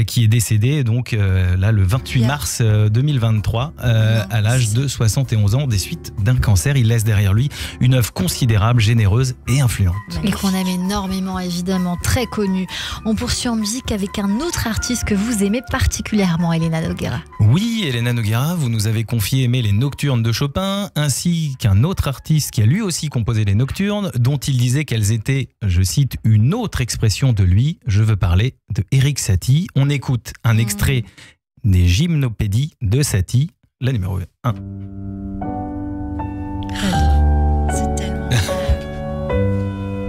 qui est décédé donc là le 28 mars 2023 à l'âge de 71 ans des suites d'un cancer. Il laisse derrière lui une œuvre considérable, généreuse et influente. Et qu'on aime énormément, évidemment, très connu. On poursuit en musique avec un autre artiste que vous aimez particulièrement, Elena Noguera. Oui, Elena Noguera, vous nous avez confié aimer les Nocturnes de Chopin, ainsi qu'un autre artiste qui a lui aussi composé les Nocturnes, dont il disait qu'elles étaient, je cite, une autre expression de lui. Je veux parler de Erik Satie. On écoute un extrait des Gymnopédies de Satie, la numéro 1. C'est tellement...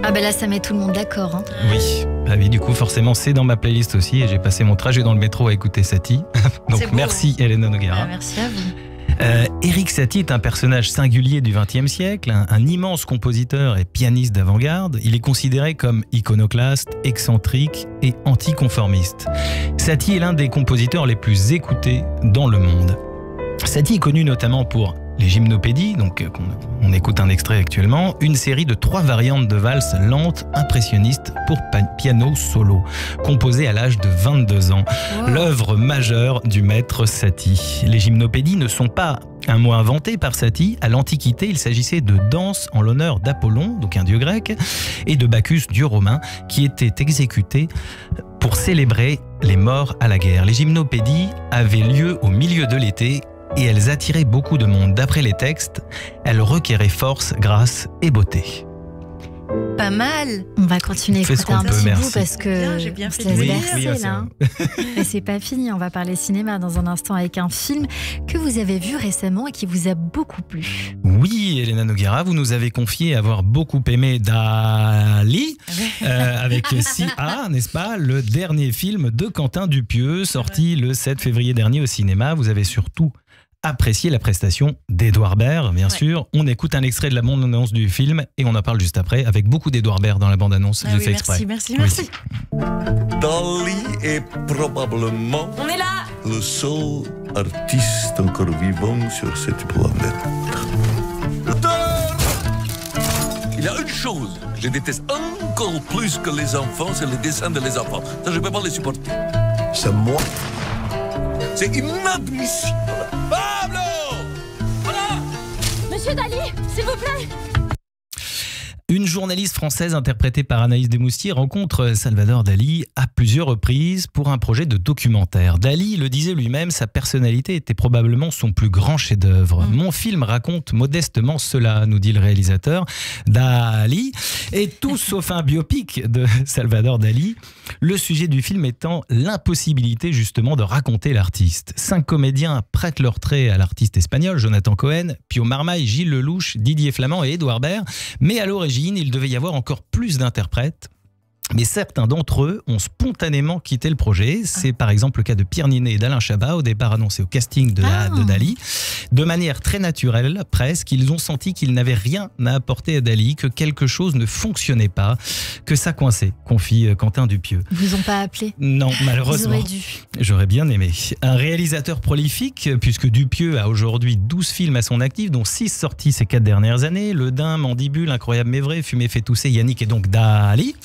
Ah ben là, ça met tout le monde d'accord. Hein. Oui. Ah oui, du coup, forcément, c'est dans ma playlist aussi et j'ai passé mon trajet dans le métro à écouter Satie. Donc merci Elena Noguera. Merci à vous. Erik Satie est un personnage singulier du XXe siècle, un immense compositeur et pianiste d'avant-garde. Il est considéré comme iconoclaste, excentrique et anticonformiste. Satie est l'un des compositeurs les plus écoutés dans le monde. Satie est connu notamment pour les Gymnopédies, donc on écoute un extrait actuellement, une série de 3 variantes de valses lentes impressionnistes pour piano solo, composée à l'âge de 22 ans. Wow. L'œuvre majeure du maître Satie. Les Gymnopédies ne sont pas un mot inventé par Satie. À l'Antiquité, il s'agissait de danses en l'honneur d'Apollon, donc un dieu grec, et de Bacchus, dieu romain, qui étaient exécutés pour célébrer les morts à la guerre. Les Gymnopédies avaient lieu au milieu de l'été et elles attiraient beaucoup de monde. D'après les textes, elles requéraient force, grâce et beauté. Pas mal. On va continuer à écouter un petit bout parce que j'ai bien fait de bercer là. Et c'est pas fini, on va parler cinéma dans un instant avec un film que vous avez vu récemment et qui vous a beaucoup plu. Oui, Elena Noguera, vous nous avez confié avoir beaucoup aimé Dali avec Sia, n'est-ce pas? Le dernier film de Quentin Dupieux, sorti le 7 février dernier au cinéma. Vous avez surtout apprécier la prestation d'Edouard Baird, bien sûr. On écoute un extrait de la bande-annonce du film et on en parle juste après, avec beaucoup d'Edouard Baird dans la bande-annonce. Ah oui, merci. Dali est probablement le seul artiste encore vivant sur cette planète. Il y a une chose que je déteste encore plus que les enfants, c'est les dessins de les enfants. Ça, je ne peux pas les supporter. C'est moi. C'est inadmissible. Pablo! Voilà! Monsieur Dali, s'il vous plaît! Une journaliste française interprétée par Anaïs Desmoustiers rencontre Salvador Dali à plusieurs reprises pour un projet de documentaire. Dali le disait lui-même, sa personnalité était probablement son plus grand chef-d'œuvre. Mon film raconte modestement cela, nous dit le réalisateur. Dali est tout sauf un biopic de Salvador Dali. Le sujet du film étant l'impossibilité justement de raconter l'artiste. 5 comédiens prêtent leur trait à l'artiste espagnol, Jonathan Cohen, Pio Marmaille, Gilles Lelouch, Didier Flamand et Edouard Baird. Mais à l'origine, il devait y avoir encore plus d'interprètes. Mais certains d'entre eux ont spontanément quitté le projet. C'est par exemple le cas de Pierre Ninet et d'Alain Chabat, au départ annoncé au casting de Dali. De manière très naturelle, presque, ils ont senti qu'ils n'avaient rien à apporter à Dali, que quelque chose ne fonctionnait pas, que ça coinçait, confie Quentin Dupieux. Ils vous ont pas appelé? Non, malheureusement. Ils auraient dû. J'aurais bien aimé. Un réalisateur prolifique, puisque Dupieux a aujourd'hui 12 films à son actif, dont 6 sortis ces 4 dernières années. Le Daim, Mandibule, Incroyable mais vrai, Fumer fait tousser, Yannick et donc Dali.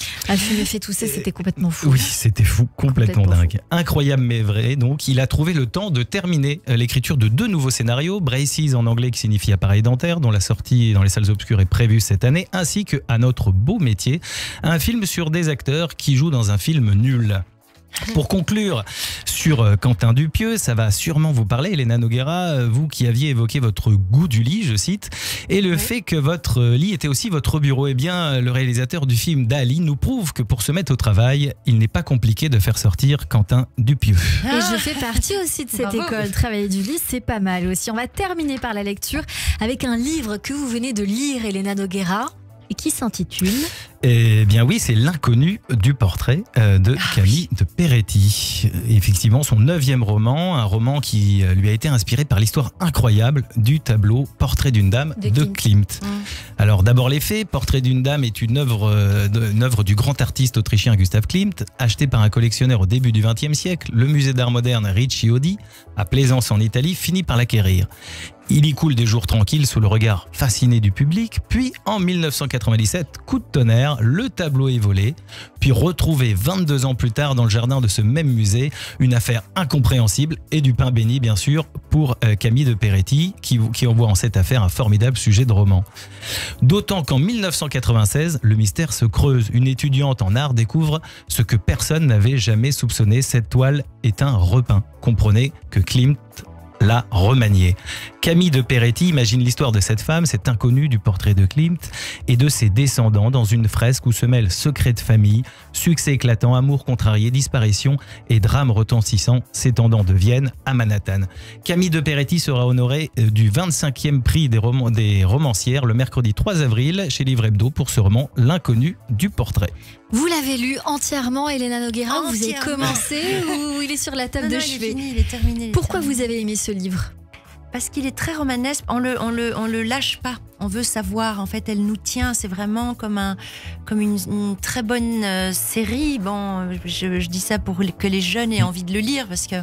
Il fait tousser, c'était complètement fou. Oui, c'était fou, complètement dingue. Fou. Incroyable mais vrai, donc il a trouvé le temps de terminer l'écriture de 2 nouveaux scénarios, Braces en anglais qui signifie appareil dentaire, dont la sortie dans les salles obscures est prévue cette année, ainsi que À notre beau métier, un film sur des acteurs qui jouent dans un film nul. Pour conclure sur Quentin Dupieux, ça va sûrement vous parler, Elena Noguera, vous qui aviez évoqué votre goût du lit, je cite, et le fait que votre lit était aussi votre bureau. Eh bien, le réalisateur du film Dali nous prouve que pour se mettre au travail, il n'est pas compliqué de faire sortir Quentin Dupieux. Et je fais partie aussi de cette école. Travailler du lit, c'est pas mal aussi. On va terminer par la lecture avec un livre que vous venez de lire, Elena Noguera, et qui s'intitule... Eh bien oui, c'est L'inconnu du portrait de Camille de Peretti. Effectivement, son 9e roman, un roman qui lui a été inspiré par l'histoire incroyable du tableau Portrait d'une dame de Klimt. Alors d'abord les faits, Portrait d'une dame est une œuvre du grand artiste autrichien Gustav Klimt, achetée par un collectionneur au début du XXe siècle. Le musée d'art moderne Ricci Audi, à Plaisance en Italie, finit par l'acquérir. Il y coule des jours tranquilles sous le regard fasciné du public, puis en 1997, coup de tonnerre, le tableau est volé, puis retrouvé 22 ans plus tard dans le jardin de ce même musée, une affaire incompréhensible et du pain béni bien sûr pour Camille de Peretti qui envoie en cette affaire un formidable sujet de roman. D'autant qu'en 1996, le mystère se creuse. Une étudiante en art découvre ce que personne n'avait jamais soupçonné, cette toile est un repeint. Comprenez que Klimt l'a remanié. Camille de Peretti imagine l'histoire de cette femme, cet inconnu du portrait de Klimt et de ses descendants dans une fresque où se mêlent secrets de famille, succès éclatant, amour contrarié, disparition et drame retentissant s'étendant de Vienne à Manhattan. Camille de Peretti sera honorée du 25e prix des romancières le mercredi 3 avril chez Livre Hebdo pour ce roman L'inconnu du portrait. Vous l'avez lu entièrement, Elena Noguera, vous avez commencé ou il est sur la table de chevet? Il est terminé. Pourquoi vous avez aimé ce livre? Parce qu'il est très romanesque, on le lâche pas, on veut savoir, en fait elle nous tient, c'est vraiment comme une très bonne série. Bon, je dis ça pour que les jeunes aient envie de le lire, parce que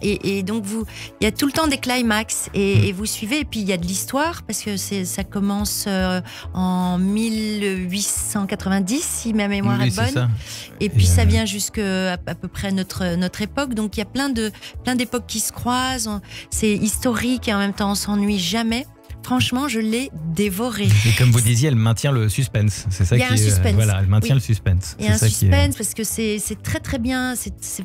et donc il y a tout le temps des climax et vous suivez, et puis il y a de l'histoire parce que ça commence en 1890 si ma mémoire est bonne, et puis ça vient jusqu'à à peu près notre époque, donc il y a plein d'époques qui se croisent, c'est historique et en même temps on s'ennuie jamais. Franchement, je l'ai dévoré. Et comme vous disiez, elle maintient le suspense. C'est ça qui est. Il y a un suspense. Voilà, elle maintient le suspense. Il y a un suspense parce que c'est très très bien.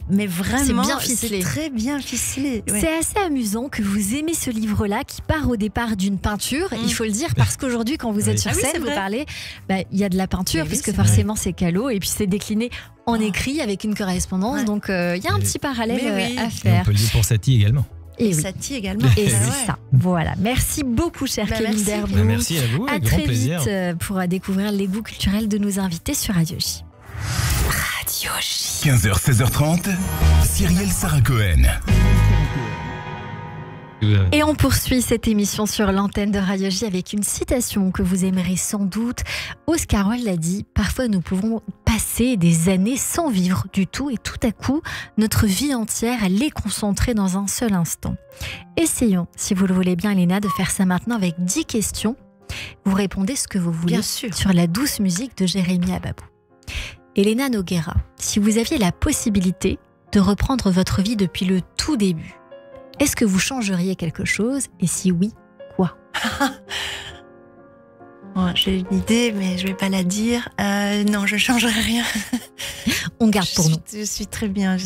Mais vraiment, c'est bien ficelé. C'est très bien ficelé. Ouais. C'est assez amusant que vous aimez ce livre-là qui part au départ d'une peinture. Il faut le dire parce qu'aujourd'hui, quand vous êtes sur scène, vous parlez, il y a de la peinture puisque forcément c'est Callot et puis c'est décliné en écrit avec une correspondance. Donc il y a un petit parallèle à faire. Et on peut le dire pour Satie également. Et Satie également. Et c'est ça. Voilà. Merci beaucoup, cher Kevin Derbout. Merci à vous. À grand très plaisir. vite pour découvrir les goûts culturels de nos invités sur Radio J. Radio J. 15h, 16h30, Cyrielle Sarah Cohen. Et on poursuit cette émission sur l'antenne de Radio J avec une citation que vous aimerez sans doute. Oscar Wilde l'a dit, parfois nous pouvons passer des années sans vivre du tout et tout à coup, notre vie entière, elle est concentrée dans un seul instant. Essayons, si vous le voulez bien, Elena, de faire ça maintenant avec 10 questions. Vous répondez ce que vous voulez sur la douce musique de Jérémy Ababou. Elena Noguera, si vous aviez la possibilité de reprendre votre vie depuis le tout début, est-ce que vous changeriez quelque chose? Et si oui, quoi? J'ai une idée, mais je ne vais pas la dire. Non, je ne changerai rien. On garde pour nous. Je suis très bien,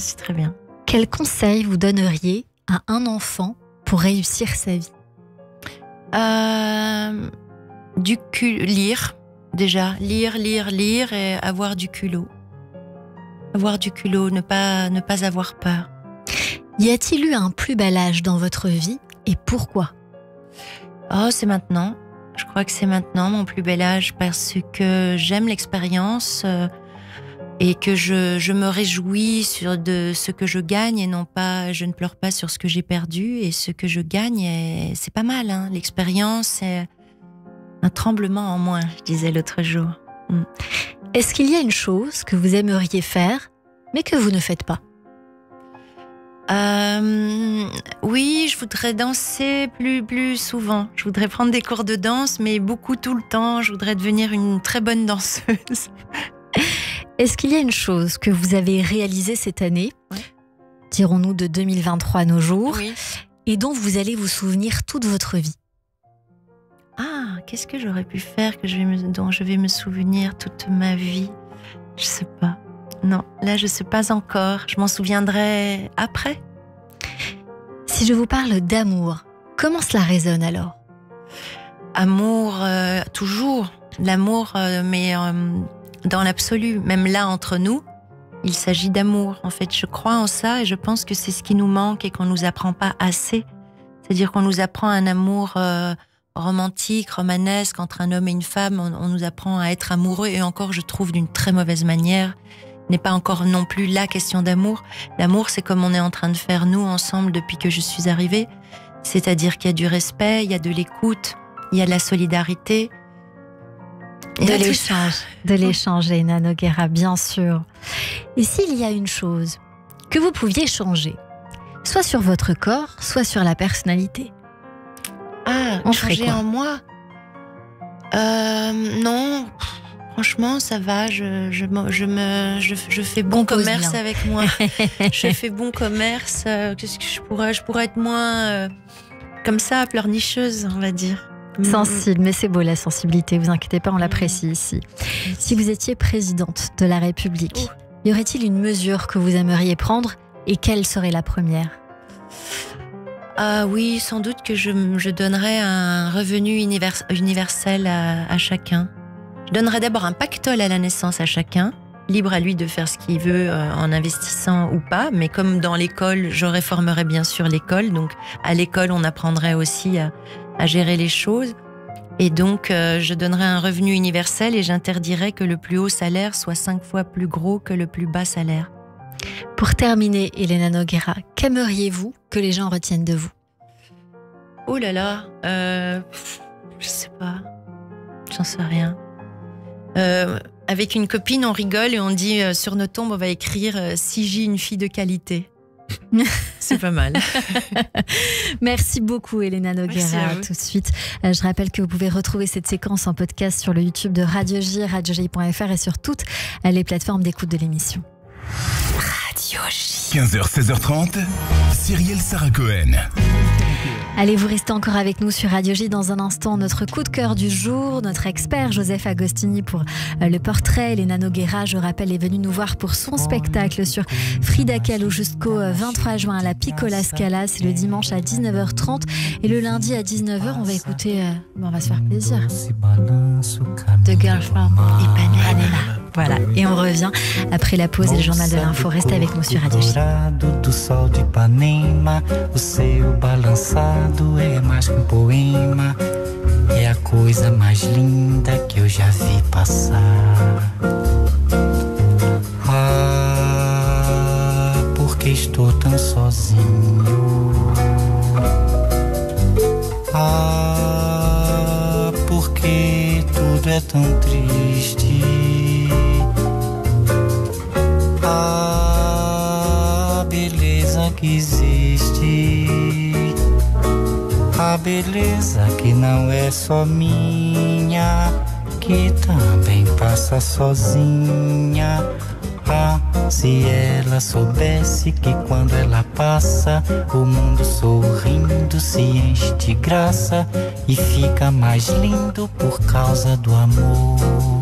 Quel conseil vous donneriez à un enfant pour réussir sa vie? Lire, déjà. Lire et avoir du culot. Avoir du culot, ne pas avoir peur. Y a-t-il eu un plus bel âge dans votre vie et pourquoi? C'est maintenant. Je crois que c'est maintenant mon plus bel âge parce que j'aime l'expérience et que je me réjouis de ce que je gagne et non pas, je ne pleure pas sur ce que j'ai perdu, et ce que je gagne, c'est pas mal. Hein. L'expérience, c'est un tremblement en moins, je disais l'autre jour. Est-ce qu'il y a une chose que vous aimeriez faire mais que vous ne faites pas? Oui, je voudrais danser plus souvent. Je voudrais prendre des cours de danse, mais beaucoup tout le temps. Je voudrais devenir une très bonne danseuse. Est-ce qu'il y a une chose que vous avez réalisée cette année, dirons-nous de 2023 à nos jours, et dont vous allez vous souvenir toute votre vie? Qu'est-ce que j'aurais pu faire dont je vais me souvenir toute ma vie? Je sais pas. Non, là je sais pas encore. Je m'en souviendrai après. Si je vous parle d'amour, comment cela résonne alors? Amour, toujours. L'amour, mais dans l'absolu. Même là, entre nous, il s'agit d'amour. En fait, je crois en ça et je pense que c'est ce qui nous manque et qu'on nous apprend pas assez. C'est-à-dire qu'on nous apprend un amour romantique, romanesque, entre un homme et une femme. On nous apprend à être amoureux, et encore, je trouve, d'une très mauvaise manière. N'est pas encore non plus la question d'amour. L'amour, c'est comme on est en train de faire nous ensemble depuis que je suis arrivée. C'est-à-dire qu'il y a du respect, il y a de l'écoute, il y a de la solidarité. De l'échange, Elena Noguera, bien sûr. Et s'il y a une chose que vous pouviez changer, soit sur votre corps, soit sur la personnalité? changer en moi. Non, franchement, ça va. Je fais bon commerce avec moi. Je fais bon commerce. Qu'est-ce que je pourrais être moins comme ça, pleurnicheuse, on va dire. Sensible, mais c'est beau la sensibilité, vous inquiétez pas, on l'apprécie ici. Si vous étiez présidente de la République, y aurait-il une mesure que vous aimeriez prendre et quelle serait la première ? Ah oui, sans doute que je donnerais un revenu universel à chacun. Je donnerais d'abord un pactole à la naissance à chacun, libre à lui de faire ce qu'il veut en investissant ou pas, mais comme dans l'école, je réformerais bien sûr l'école, donc à l'école on apprendrait aussi à gérer les choses. Et donc, je donnerais un revenu universel et j'interdirais que le plus haut salaire soit 5 fois plus gros que le plus bas salaire. Pour terminer, Elena Nogueira, qu'aimeriez-vous que les gens retiennent de vous ? Oh là là, je sais pas, j'en sais rien. Avec une copine, on rigole et on dit sur nos tombes, on va écrire Sigi, une fille de qualité. C'est pas mal. Merci beaucoup Elena Nogueira. Tout de suite, je rappelle que vous pouvez retrouver cette séquence en podcast sur le YouTube de Radio J, radioj.fr et sur toutes les plateformes d'écoute de l'émission. Radio J. 15h, 16h30, Cyrielle Sarah Cohen. Allez, vous restez encore avec nous sur Radio J. Dans un instant, notre coup de cœur du jour, notre expert Joseph Agostini pour le portrait. Elena Nogueira, je rappelle, est venue nous voir pour son spectacle sur Frida Kahlo jusqu'au 23 juin à la Piccola Scala. C'est le dimanche à 19h30 et le lundi à 19h, on va écouter, on va se faire plaisir, The Girl from Ipanema. Voilà, et on revient après la pause et le journal de l'info. Restez avec nous sur Radio J. Do sol de Ipanema, o seu balançado é mais que poema, é a coisa mais linda que eu já vi passar. Ah, porque estou tão sozinho. Ah, porque tudo é tão triste. A beleza que existe, a beleza que não é só minha, que também passa sozinha. Ah, se ela soubesse que quando ela passa, o mundo sorrindo se enche de graça e fica mais lindo por causa do amor.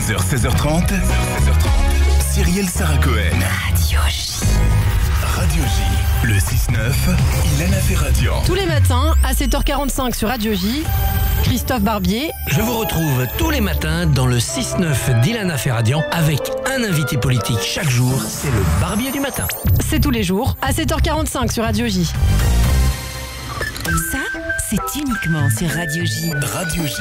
15h, 16h30, Cyrielle Sarah Cohen. Radio J. Radio J. Le 6-9, Ilana Ferradian. Tous les matins, à 7h45 sur Radio J, Christophe Barbier. Je vous retrouve tous les matins dans le 6-9 d'Ilana Ferradian avec un invité politique chaque jour. C'est le Barbier du matin. C'est tous les jours, à 7h45 sur Radio J. Ça, c'est uniquement sur Radio J. Radio J.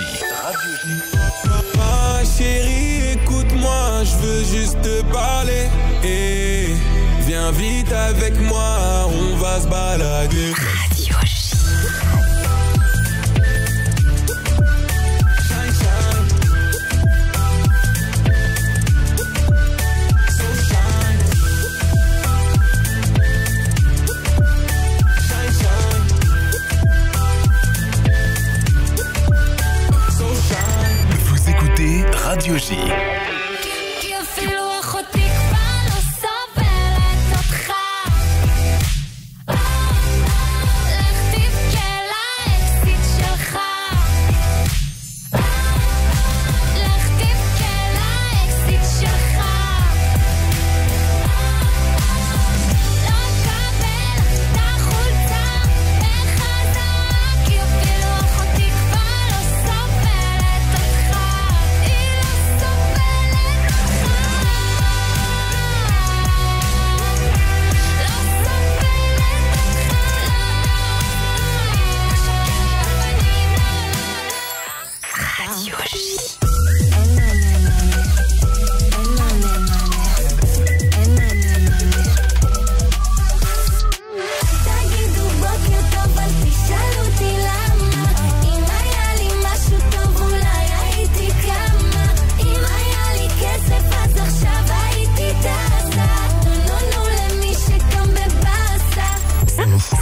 Ma chérie, écoute-moi, je veux juste te parler. Et viens vite avec moi, on va se balader. Radio J. Vous écoutez Radio J.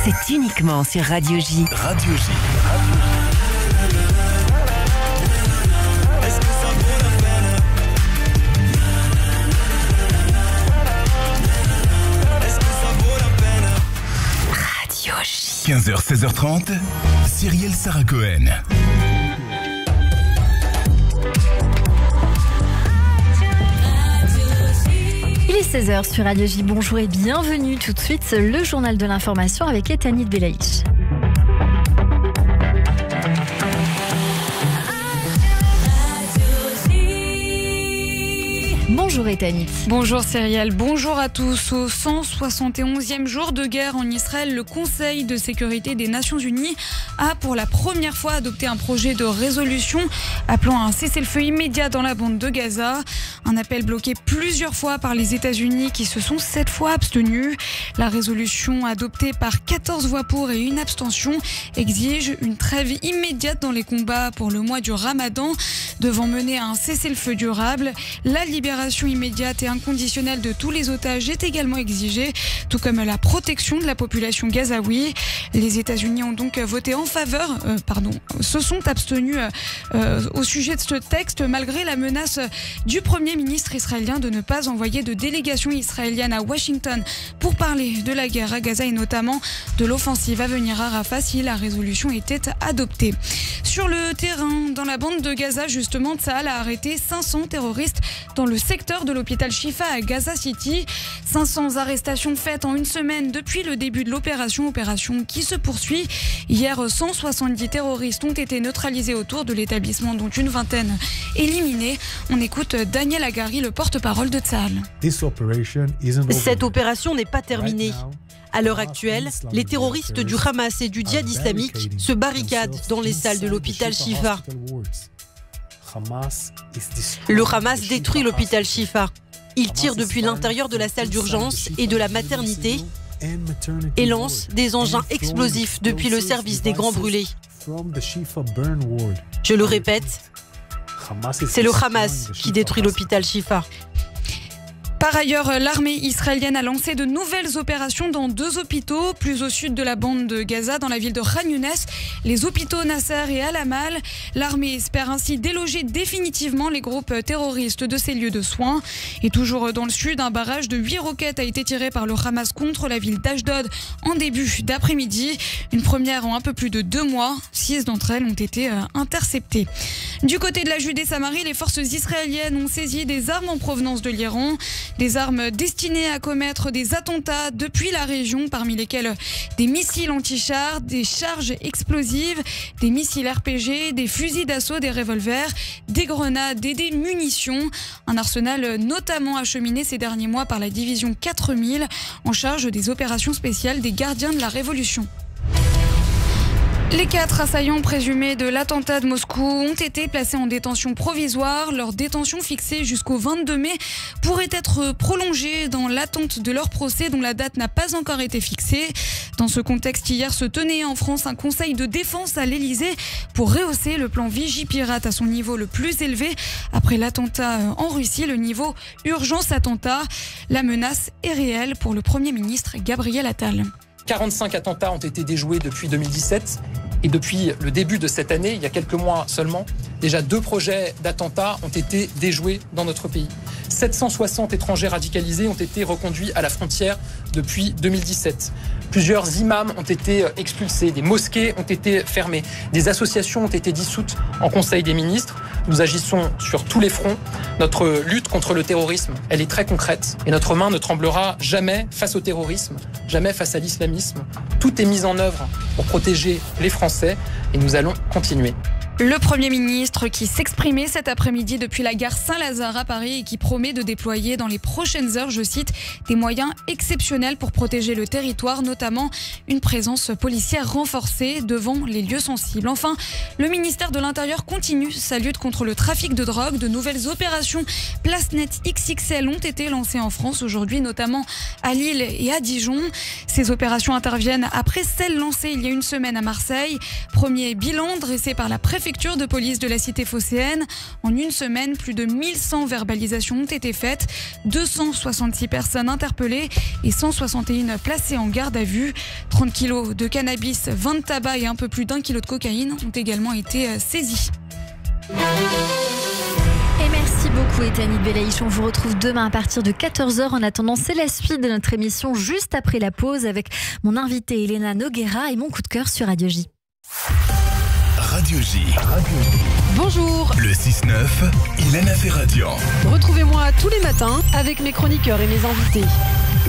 C'est uniquement sur Radio J. Radio J. Radio J. 15h, 16h30, Cyrielle Sarah Cohen. Il est 16h sur Radio J. Bonjour et bienvenue. Tout de suite, le journal de l'information avec Etanit Belaïch. Bonjour Etanit. Bonjour Cyrielle, bonjour à tous. Au 171e jour de guerre en Israël, le Conseil de sécurité des Nations Unies a pour la première fois adopté un projet de résolution appelant à un cessez-le-feu immédiat dans la bande de Gaza. Un appel bloqué plusieurs fois par les États-Unis qui se sont 7 fois abstenus. La résolution adoptée par 14 voix pour et une abstention exige une trêve immédiate dans les combats pour le mois du Ramadan, devant mener à un cessez-le-feu durable. La libération immédiate et inconditionnelle de tous les otages est également exigée, tout comme la protection de la population gazaoui. Les États-Unis ont donc voté en faveur, se sont abstenus au sujet de ce texte, malgré la menace du Premier ministre israélien de ne pas envoyer de délégation israélienne à Washington pour parler de la guerre à Gaza et notamment de l'offensive à venir à Rafah si la résolution était adoptée. Sur le terrain, dans la bande de Gaza, justement, Tsahal a arrêté 500 terroristes dans le secteur de l'hôpital Shifa à Gaza City. 500 arrestations faites en une semaine depuis le début de l'opération qui se poursuit. Hier, 170 terroristes ont été neutralisés autour de l'établissement, dont une vingtaine éliminés. On écoute Daniel Hagari, le porte-parole de Tsahal. Cette opération n'est pas terminée. À l'heure actuelle, les terroristes du Hamas et du djihad islamique se barricadent dans les salles de l'hôpital Shifa. Le Hamas détruit l'hôpital Shifa. Il tire depuis l'intérieur de la salle d'urgence et de la maternité et lance des engins explosifs depuis le service des grands brûlés. Je le répète, c'est le Hamas qui détruit l'hôpital Shifa. Par ailleurs, l'armée israélienne a lancé de nouvelles opérations dans 2 hôpitaux, plus au sud de la bande de Gaza, dans la ville de Khan Younes, les hôpitaux Nasser et Al-Amal. L'armée espère ainsi déloger définitivement les groupes terroristes de ces lieux de soins. Et toujours dans le sud, un barrage de 8 roquettes a été tiré par le Hamas contre la ville d'Ashdod en début d'après-midi. Une première en un peu plus de 2 mois. 6 d'entre elles ont été interceptées. Du côté de la Judée-Samarie, les forces israéliennes ont saisi des armes en provenance de l'Iran. Des armes destinées à commettre des attentats depuis la région, parmi lesquels des missiles anti-chars, des charges explosives, des missiles RPG, des fusils d'assaut, des revolvers, des grenades et des munitions. Un arsenal notamment acheminé ces derniers mois par la division 4000 en charge des opérations spéciales des gardiens de la Révolution. Les 4 assaillants présumés de l'attentat de Moscou ont été placés en détention provisoire. Leur détention fixée jusqu'au 22 mai pourrait être prolongée dans l'attente de leur procès dont la date n'a pas encore été fixée. Dans ce contexte, hier se tenait en France un conseil de défense à l'Elysée pour rehausser le plan Vigipirate à son niveau le plus élevé. Après l'attentat en Russie, le niveau urgence attentat. La menace est réelle pour le Premier ministre Gabriel Attal. 45 attentats ont été déjoués depuis 2017 et depuis le début de cette année, il y a quelques mois seulement, déjà 2 projets d'attentats ont été déjoués dans notre pays. 760 étrangers radicalisés ont été reconduits à la frontière depuis 2017. Plusieurs imams ont été expulsés, des mosquées ont été fermées, des associations ont été dissoutes en Conseil des ministres. Nous agissons sur tous les fronts. Notre lutte contre le terrorisme, elle est très concrète et notre main ne tremblera jamais face au terrorisme, jamais face à l'islamisme. Tout est mis en œuvre pour protéger les Français et nous allons continuer. Le Premier ministre qui s'exprimait cet après-midi depuis la gare Saint-Lazare à Paris et qui promet de déployer dans les prochaines heures, je cite, des moyens exceptionnels pour protéger le territoire, notamment une présence policière renforcée devant les lieux sensibles. Enfin, le ministère de l'Intérieur continue sa lutte contre le trafic de drogue. De nouvelles opérations Place Net XXL ont été lancées en France aujourd'hui, notamment à Lille et à Dijon. Ces opérations interviennent après celles lancées il y a une semaine à Marseille. Premier bilan dressé par la préfecture de police de la cité phocéenne. En une semaine, plus de 1100 verbalisations ont été faites, 266 personnes interpellées et 161 placées en garde à vue. 30 kilos de cannabis, 20 de tabac et un peu plus d'1 kilo de cocaïne ont également été saisis. Et merci beaucoup Etani Belaïch. On vous retrouve demain à partir de 14h. En attendant, c'est la suite de notre émission juste après la pause avec mon invité Elena Noguera et mon coup de cœur sur Radio J. Radio J. Bonjour. Le 6-9, Ilana Ferradian. Retrouvez-moi tous les matins avec mes chroniqueurs et mes invités.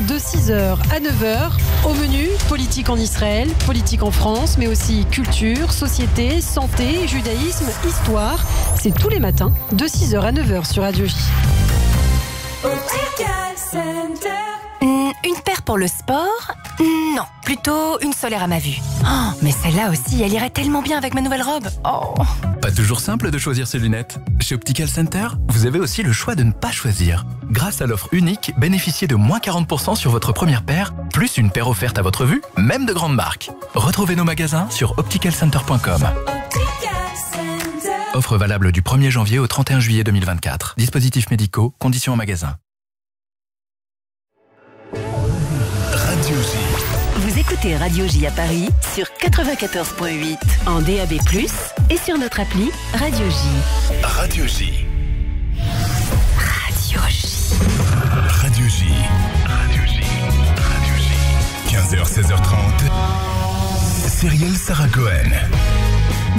De 6h à 9h, au menu, politique en Israël, politique en France, mais aussi culture, société, santé, judaïsme, histoire. C'est tous les matins, de 6h à 9h sur Radio J. Une paire pour le sport? Non, plutôt une solaire à ma vue. Oh, mais celle-là aussi, elle irait tellement bien avec ma nouvelle robe. Oh. Pas toujours simple de choisir ses lunettes. Chez Optical Center, vous avez aussi le choix de ne pas choisir. Grâce à l'offre unique, bénéficiez de moins 40% sur votre première paire, plus une paire offerte à votre vue, même de grande marque. Retrouvez nos magasins sur opticalcenter.com. Offre valable du 1er janvier au 31 juillet 2024. Dispositifs médicaux, conditions en magasin. Radio J. Vous écoutez Radio J à Paris sur 94.8 en DAB+, et sur notre appli Radio J. Radio J. Radio J. Radio J. Radio J. Radio J. 15h, 16h30. Cyrielle Sarah Cohen.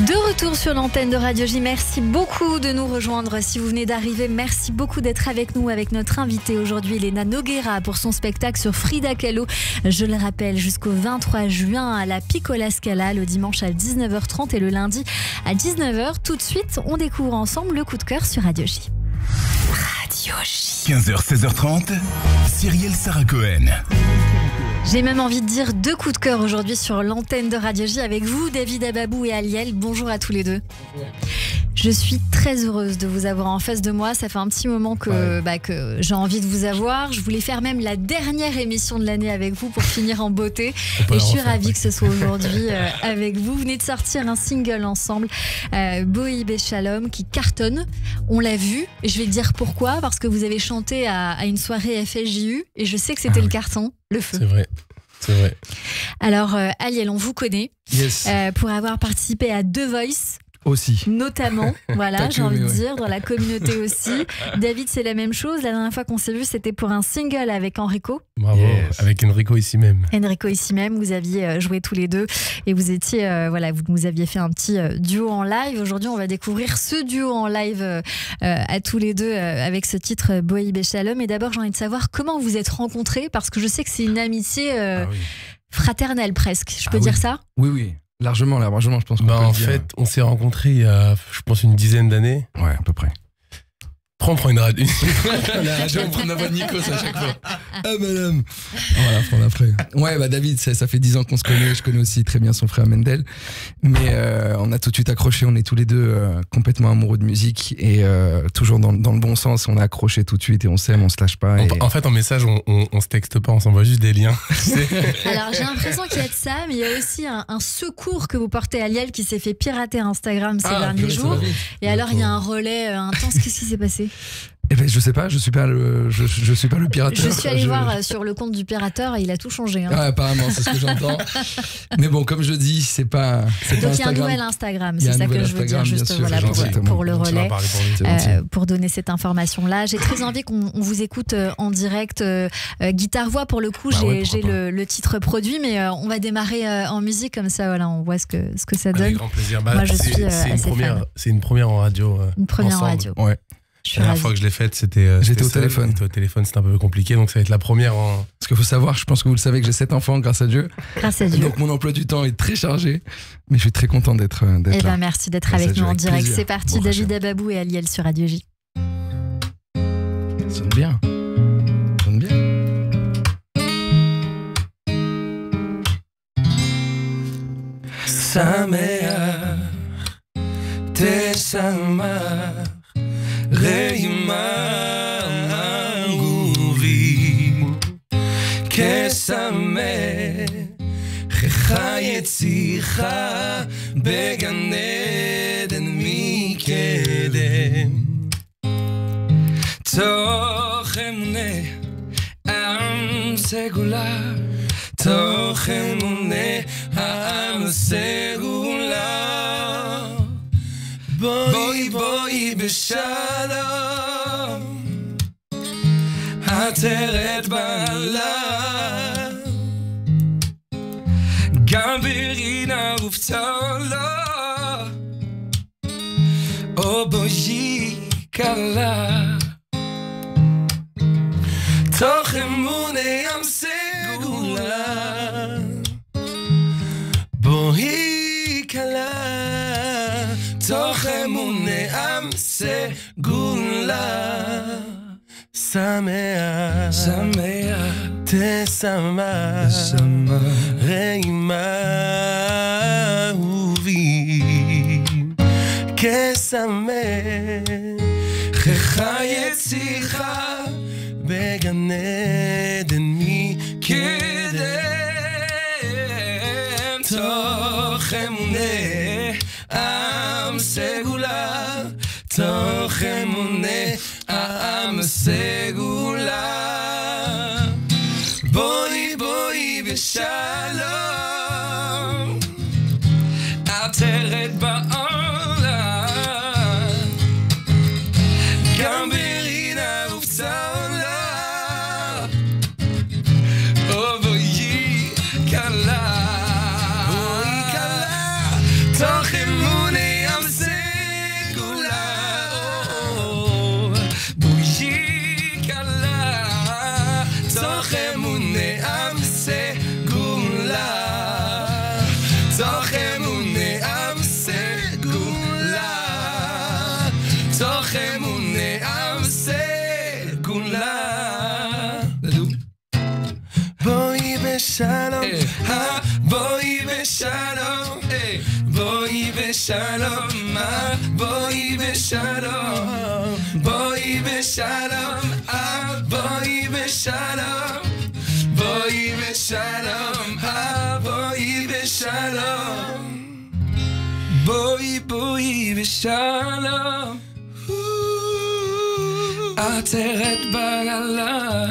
De retour sur l'antenne de Radio J, merci beaucoup de nous rejoindre. Si vous venez d'arriver, merci beaucoup d'être avec nous, avec notre invitée aujourd'hui, Elena Noguera, pour son spectacle sur Frida Kahlo. Je le rappelle, jusqu'au 23 juin à la Piccola Scala, le dimanche à 19h30 et le lundi à 19h. Tout de suite, on découvre ensemble le coup de cœur sur Radio J. Radio J. 15h, 16h30. Cyrielle Sarah Cohen. J'ai même envie de dire 2 coups de cœur aujourd'hui sur l'antenne de Radio J avec vous, David Ababou et Aliel. Bonjour à tous les deux. Je suis très heureuse de vous avoir en face de moi. Ça fait un petit moment que j'ai envie de vous avoir. Je voulais faire même la dernière émission de l'année avec vous pour finir en beauté. Et je suis ravie que ce soit aujourd'hui avec vous. Vous venez de sortir un single ensemble, Bohi Beshalom, qui cartonne. On l'a vu. Et je vais te dire pourquoi. Parce que vous avez chanté à une soirée FSJU. Et je sais que c'était le carton, le feu. C'est vrai. Alors, Aliel, on vous connaît Yes. pour avoir participé à The Voice. Aussi. Notamment, voilà, j'ai envie de dire, dans la communauté aussi. David, c'est la même chose. La dernière fois qu'on s'est vu, c'était pour un single avec Enrico. Bravo, avec Enrico ici même. Enrico ici même, vous aviez joué tous les deux et vous étiez, vous nous aviez fait un petit duo en live. Aujourd'hui, on va découvrir ce duo en live à tous les deux avec ce titre Bohi Beshalom. Et d'abord, j'ai envie de savoir comment vous êtes rencontrés, parce que je sais que c'est une amitié fraternelle presque. Je peux dire ça ? Oui. Largement, je pense qu'on peut le dire. On s'est rencontrés il y a, je pense, une dizaine d'années. Ouais, à peu près. On prend une radio. On prend la voix de Nikos à chaque fois. Ah, madame. Voilà, prendre après. Ouais, David, ça fait 10 ans qu'on se connaît. Je connais aussi très bien son frère Mendel. Mais on a tout de suite accroché. On est tous les deux complètement amoureux de musique et toujours dans le bon sens. On a accroché tout de suite et on s'aime, on se lâche pas. En fait, en message, on se texte pas, on s'envoie juste des liens. Alors, j'ai l'impression qu'il y a de ça, mais il y a aussi un secours que vous portez à Liel qui s'est fait pirater Instagram ces derniers jours. Et alors, il y a un relais intense. Qu'est-ce qui s'est passé ? Eh ben, je sais pas, je suis pas le pirateur. Je suis allé voir sur le compte du pirateur et il a tout changé. Hein. Ouais, apparemment, c'est ce que j'entends. Mais bon, comme je dis, c'est pas. Donc il y a un nouvel Instagram, c'est ça que je veux dire, juste sûr, voilà, pour le relais, pour donner cette information-là. J'ai très envie qu'on vous écoute en direct, guitare-voix pour le coup. J'ai le titre produit, mais on va démarrer en musique comme ça. Voilà, on voit ce que ça donne. Avec grand plaisir. Moi, je suis c'est une première en radio. Une première en radio. Ouais. La dernière fois que je l'ai faite, j'étais au téléphone. J'étais au téléphone, c'était un peu compliqué, donc ça va être la première en... Parce qu'il faut savoir, je pense que vous le savez, que j'ai 7 enfants, grâce à Dieu. Grâce à Dieu. Donc mon emploi du temps est très chargé, mais je suis très content d'être là. Ben, merci d'être avec nous en direct. Plaisir. C'est parti, David Ababou et Aliel sur Radio J. Ça sonne bien. Ça sonne bien. Samea, Tesama. Reimanguvi Kesame Chayetzicha Began Eden Mikedem Tochemune Am Segula Tochemune Am Segula Bohi Beshalom Ateret Bala Gambirina Uftala O Bohi Kala Tochemune Am Segula Bohi Kala Tochemune Am Segula Samea Tesama Reima Uvi Kesame Chayetzicha Began Eden Mikedem Tochemune Am Segula Tochemune Am Segula Bohi Beshalom Ateret Ba'ala Gambirina Uftala Oh Bohi Kala Bohi Kala Tochemune Am Segula Bohi Kala Tochemune Am Segula Tochemune Am Segula Tochemune Am Segula Bohi Beshalom Bohi Beshalom Bohi בשלום, בואי בשלום, בואי בשלום, בואי בשלום, בואי בשלום, בואי בשלום, בואי בשלום, עטרת בגלה,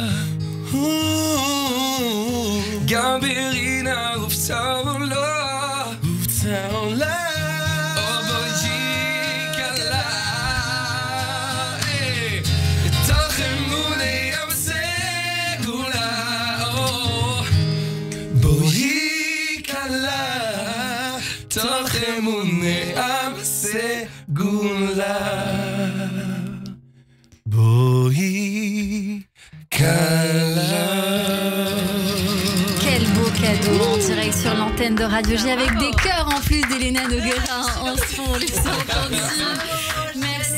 גם ברינה ובצע עולה, ובצע עולה. Quel beau cadeau en direct sur l'antenne de Radio J avec des chœurs en plus d'Elena Noguera en fond, les entendus. Merci.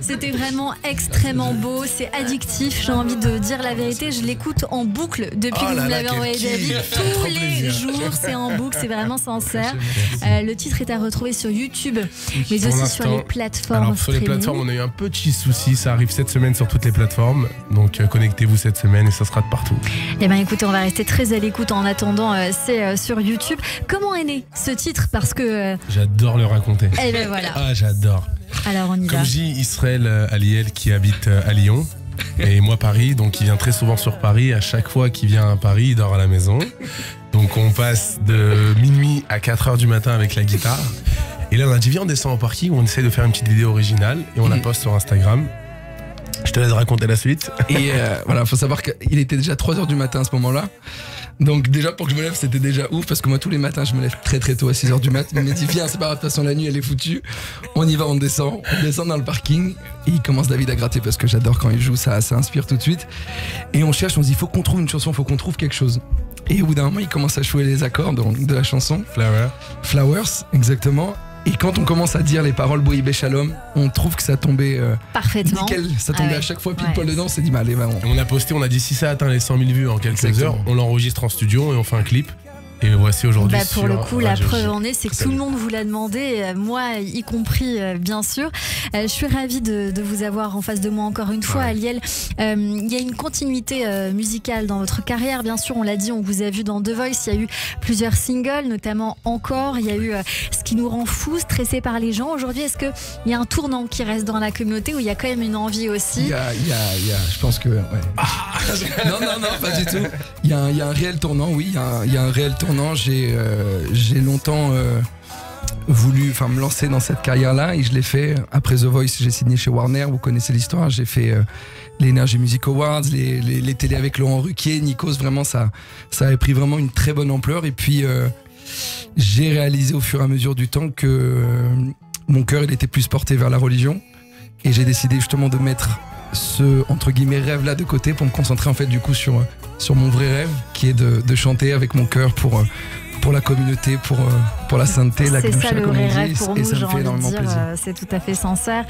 C'était vraiment extrêmement beau, c'est addictif, j'ai envie de dire la vérité, je l'écoute en boucle depuis que vous me l'avez envoyé, David, tous les jours, c'est en boucle, c'est vraiment sincère. Le titre est à retrouver sur YouTube, mais aussi sur les plateformes. Alors sur les plateformes, on a eu un petit souci, ça arrive cette semaine sur toutes les plateformes, donc connectez-vous cette semaine et ça sera de partout. Eh bien écoutez, on va rester très à l'écoute en attendant, c'est sur YouTube. Comment est né ce titre? Parce que... J'adore le raconter. Eh ben voilà. Ah, j'adore. Alors on y va. Comme je dis, Israël Aliel qui habite à Lyon et moi Paris, donc il vient très souvent sur Paris. À chaque fois qu'il vient à Paris, il dort à la maison. Donc on passe de minuit à 4h du matin avec la guitare. Et là on a dit viens on descend au parking, on essaie de faire une petite vidéo originale et on la poste sur Instagram. Je te laisse raconter la suite. Et voilà, faut savoir qu'il était déjà 3h du matin à ce moment-là. Donc déjà pour que je me lève c'était déjà ouf parce que moi tous les matins je me lève très très tôt à 6h du matin. Il m'a dit viens c'est pas grave, de toute façon la nuit elle est foutue. On y va, on descend dans le parking et il commence David à gratter parce que j'adore quand il joue, ça inspire tout de suite. Et on cherche, on se dit faut qu'on trouve une chanson, faut qu'on trouve quelque chose. Et au bout d'un moment il commence à jouer les accords de la chanson Flowers, exactement. Et quand on commence à dire les paroles Boï Béchalom, on trouve que ça tombait parfaitement. Nickel, ça tombait à chaque fois pile poil dedans. On s'est dit, bah allez, va. On a posté, on a dit si ça atteint les 100 000 vues en quelques heures, on l'enregistre en studio et on fait un clip. Et voici aujourd'hui. Bah pour le coup, la preuve en est, c'est que tout le monde vous l'a demandé, moi y compris, bien sûr. Je suis ravie de vous avoir en face de moi encore une fois, Aliel. Il y a une continuité musicale dans votre carrière, bien sûr. On l'a dit, on vous a vu dans The Voice. Il y a eu plusieurs singles, notamment Encore. Il y a eu Ce qui nous rend fous, stressés par les gens. Aujourd'hui, est-ce qu'il y a un tournant qui reste dans la communauté ou il y a quand même une envie aussi? Il y a, je pense que. Ouais. Non, pas du tout. Il y a un réel tournant, oui. Il y a un réel tournant. J'ai longtemps voulu me lancer dans cette carrière-là et je l'ai fait. Après The Voice, j'ai signé chez Warner, vous connaissez l'histoire. J'ai fait les Energy Music Awards, les télés avec Laurent Ruquier, Nikos, vraiment ça avait pris vraiment une très bonne ampleur. Et puis j'ai réalisé au fur et à mesure du temps que mon cœur il était plus porté vers la religion et j'ai décidé justement de mettre ce entre guillemets rêve là de côté pour me concentrer en fait du coup sur mon vrai rêve qui est de chanter avec mon cœur pour la communauté, pour la sainteté, la c'est ça le vrai rêve pour nous, et ça j'ai me fait envie de énormément dire, plaisir. c'est tout à fait sincère.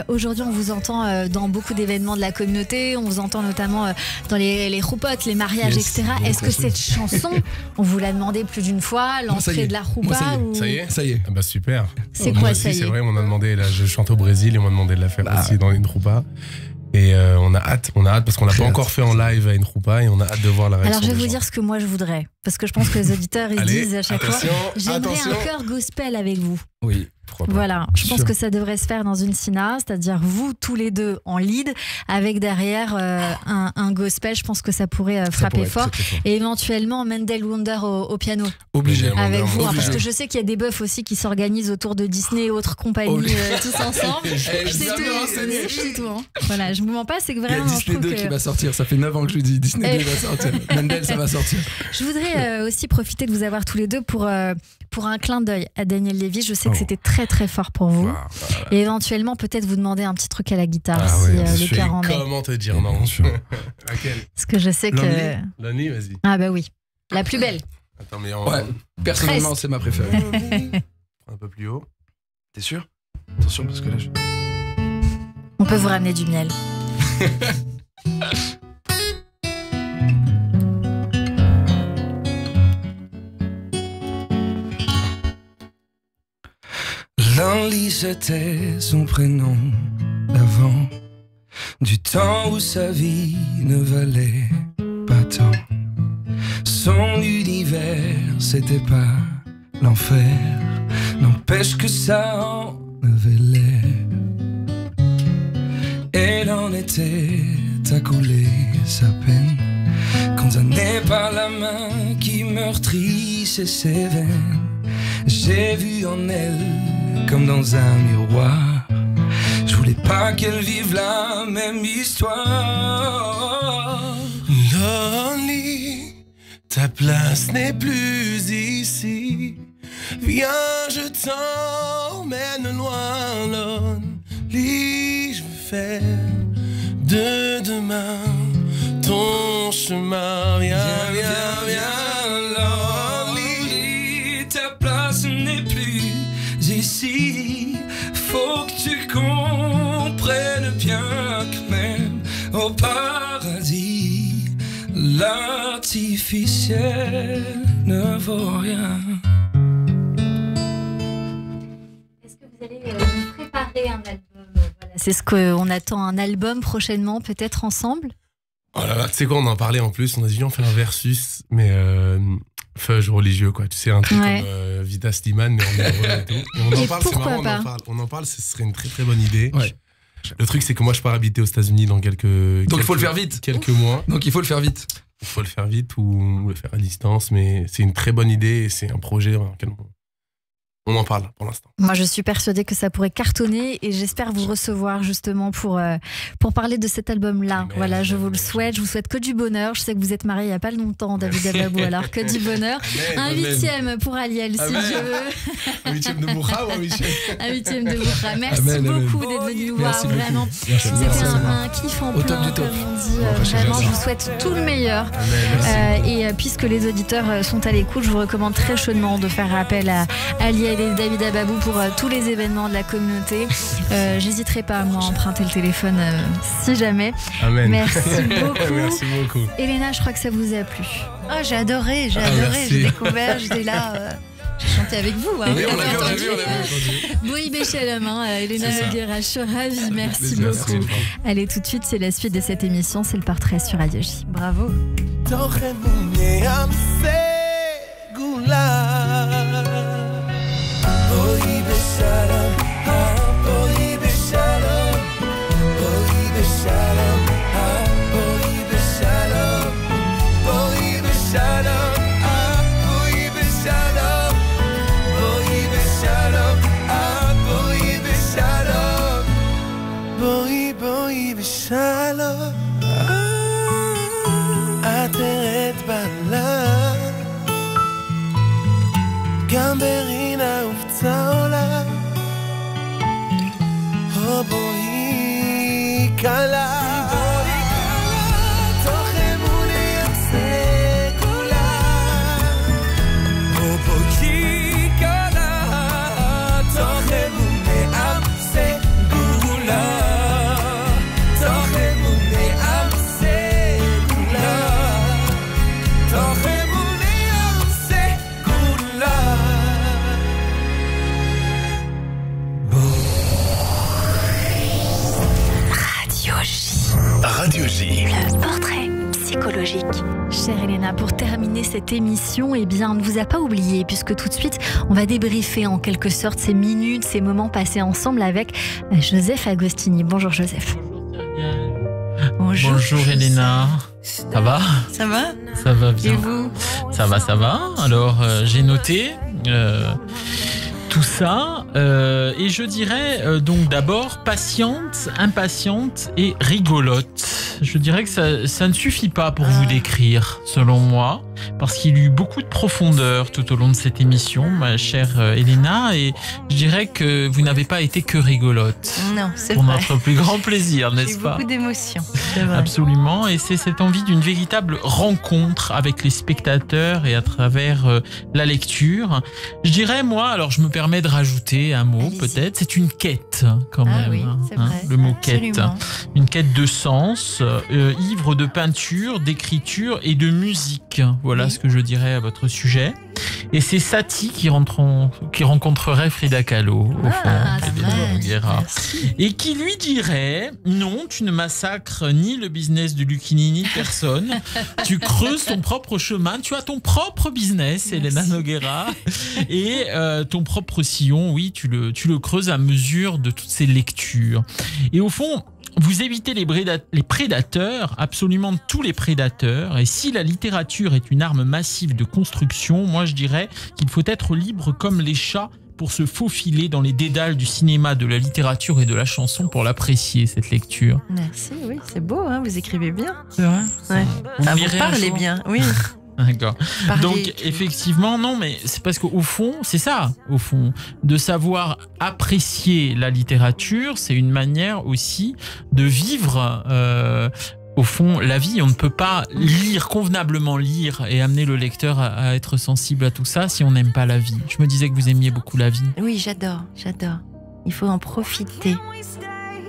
Aujourd'hui, on vous entend dans beaucoup d'événements de la communauté, on vous entend notamment dans les roupotes, les mariages, etc. Est-ce que cette chanson, on vous l'a demandé plus d'une fois, l'entrée de la roupa ou... Ça y est. Ah bah super. C'est moi quoi aussi, ça y est? C'est vrai, on m'a demandé, là je chante au Brésil et on m'a demandé de la faire aussi dans une roupa. Et on a hâte parce qu'on l'a pas encore fait en live à une roupa et on a hâte de voir la réaction. Alors je vais des vous gens. dire ce que moi je voudrais, parce que je pense que les auditeurs ils disent à chaque fois j'aimerais un chœur gospel avec vous. Oui. Voilà, je pense que ça devrait se faire dans une sina, c'est-à-dire vous tous les deux en lead avec derrière un gospel. Je pense que ça pourrait frapper fort. Et éventuellement Mendel Wonder au piano. Obligé. Avec vous, parce que je sais qu'il y a des bœufs aussi qui s'organisent autour de Disney et autres compagnies tous ensemble. Je sais tout. Voilà, je vous mens pas, c'est que vraiment. Il y a Disney 2 qui va sortir. Ça fait 9 ans que je lui dis Disney 2 va sortir. Mendel, ça va sortir. Je voudrais aussi profiter de vous avoir tous les deux pour un clin d'œil à Daniel Lévy. Je sais que c'était très très fort pour vous. Et éventuellement, peut-être vous demander un petit truc à la guitare si le cœur en est. Comment te dire non? Parce que je sais que. Lonely, vas-y. Ah bah oui. La plus belle. Attends, mais personnellement, c'est ma préférée. Un peu plus haut. T'es sûr? Attention, parce que là, On peut vous ramener du miel. Lonely, c'était son prénom d'avant, du temps où sa vie ne valait pas tant. Son univers, c'était pas l'enfer, n'empêche que ça en avait l'air. Elle en était à couler sa peine, condamnée par la main qui meurtrissait ses veines. J'ai vu en elle comme dans un miroir, je voulais pas qu'elle vive la même histoire. Lonely, ta place n'est plus ici. Viens, je t'emmène loin, lonely. Je veux faire de demain ton chemin. Viens, viens, viens, lonely. Ta place n'est plus ici. Faut que tu comprennes bien que même au paradis, l'artificiel ne vaut rien. Est-ce que vous allez nous préparer un album? Voilà, c'est ce qu'on attend, un album prochainement, peut-être ensemble? Oh là là, tu sais quoi, on en parlait en plus, on a dit on fait un versus, mais fudge religieux quoi, tu sais, un truc comme Vita Slimane, mais en hébreu et tout. Et on en parle, c'est marrant, on en parle, ce serait une très très bonne idée. Ouais. Le truc c'est que moi je pars habiter aux États-Unis dans quelques Donc il faut le faire vite. Quelques mois. Donc il faut le faire vite. Il faut le faire vite ou le faire à distance, mais c'est une très bonne idée et c'est un projet dans lequel on en parle pour l'instant. Moi, je suis persuadée que ça pourrait cartonner et j'espère vous recevoir justement pour parler de cet album-là. Voilà, je vous le souhaite. Je vous souhaite que du bonheur. Je sais que vous êtes mariés il n'y a pas longtemps, David Ababou, alors que du bonheur. Un 8e pour Aliel, si Dieu veut. Un 8e de Bourra ou un 8e? Un 8e de Bourra. Merci beaucoup d'être venu nous voir. Vraiment, c'était un kiff en plein, comme on dit. Vraiment, je vous souhaite tout le meilleur. Et puisque les auditeurs sont à l'écoute, je vous recommande très chaudement de faire appel à Aliel et David Ababou pour tous les événements de la communauté. J'hésiterai pas à emprunter le téléphone si jamais. Amen. Merci beaucoup. Merci beaucoup. Elena, je crois que ça vous a plu. Ah, j'ai adoré, j'ai découvert, j'étais là. J'ai chanté avec vous. Hein. Oui, on l'a vu. Boï Béchalem, Elena Noguera, je suis ravie, merci beaucoup. Allez, tout de suite, c'est la suite de cette émission, c'est le portrait sur Radio J. Bravo. Gamberina ופצעולה בואי קלה תוך אמוני יצא כולה בואי קלה תוך אמוני יצא כולה תוך אמוני יצא כולה תוך אמוני יצא כולה Radio J. Le portrait psychologique. Chère Elena, pour terminer cette émission, eh bien, on ne vous a pas oublié, puisque tout de suite, on va débriefer en quelque sorte ces minutes, ces moments passés ensemble avec Joseph Agostini. Bonjour Joseph. Bonjour Elena. Ça va? Ça va? Ça va bien. Et vous? Ça va. Alors, j'ai noté tout ça et je dirais donc d'abord patiente, impatiente et rigolote. Je dirais que ça ne suffit pas pour vous décrire, selon moi, parce qu'il y a eu beaucoup de profondeur tout au long de cette émission, ma chère Elena, et je dirais que vous n'avez pas été que rigolote. Non, c'est pour vrai. notre plus grand plaisir, n'est-ce pas? Beaucoup d'émotions, c'est vrai. Absolument, et c'est cette envie d'une véritable rencontre avec les spectateurs et à travers la lecture. Je dirais, moi, alors je me permets de rajouter un mot, peut-être, c'est une quête quand même. Oui, c'est vrai. Le mot absolument. quête. Une quête de sens, ivre de peinture, d'écriture et de musique. Voilà ce que je dirais à votre sujet. Et c'est Satie qui rencontrerait Frida Kahlo, au fond, et qui lui dirait « Non, tu ne massacres ni le business de Lucchini ni personne. Tu creuses ton propre chemin. Tu as ton propre business, Elena Nogueira. Et ton propre sillon, oui, tu le creuses à mesure de toutes ces lectures. Et au fond, vous évitez les prédateurs, absolument tous les prédateurs. Et si la littérature est une arme massive de construction, moi je dirais qu'il faut être libre comme les chats pour se faufiler dans les dédales du cinéma, de la littérature et de la chanson pour l'apprécier, cette lecture. Merci, oui, c'est beau, hein, vous écrivez bien. C'est vrai. Ouais. Vous parlez bien, oui. D'accord. Donc effectivement, non, mais c'est parce qu'au fond, c'est ça, au fond, de savoir apprécier la littérature, c'est une manière aussi de vivre, au fond, la vie. On ne peut pas convenablement lire et amener le lecteur à être sensible à tout ça si on n'aime pas la vie. Je me disais que vous aimiez beaucoup la vie. Oui, j'adore. Il faut en profiter.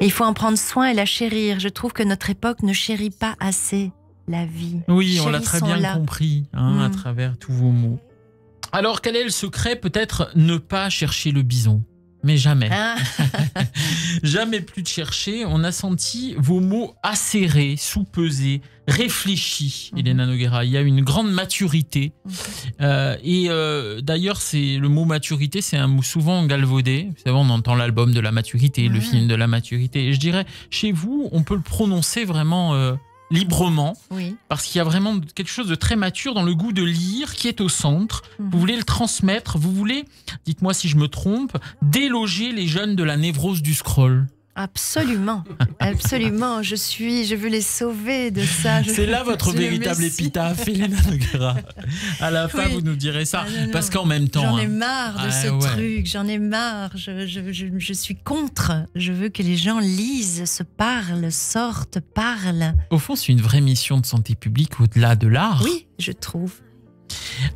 Et il faut en prendre soin et la chérir. Je trouve que notre époque ne chérit pas assez la vie. Oui, on l'a très bien compris à travers tous vos mots. Alors, quel est le secret? Peut-être ne pas chercher le bison. Mais jamais. Jamais plus de chercher. On a senti vos mots acérés, soupesés, réfléchis, Elena Nogueira. Il y a une grande maturité. D'ailleurs, le mot maturité, c'est un mot souvent galvaudé. Vous savez, on entend l'album de la maturité, le film de la maturité. Et je dirais, chez vous, on peut le prononcer vraiment librement, parce qu'il y a vraiment quelque chose de très mature dans le goût de lire qui est au centre. Vous voulez le transmettre, vous voulez, dites-moi si je me trompe, déloger les jeunes de la névrose du scroll. Absolument, absolument. Je veux les sauver de ça. C'est là votre véritable épitaphe, Elena Nogueira. À la fin, vous nous direz ça, parce qu'en même temps, j'en ai marre de ce truc. J'en ai marre. Je suis contre. Je veux que les gens lisent, se parlent, sortent, parlent. Au fond, c'est une vraie mission de santé publique au-delà de l'art. Oui, je trouve.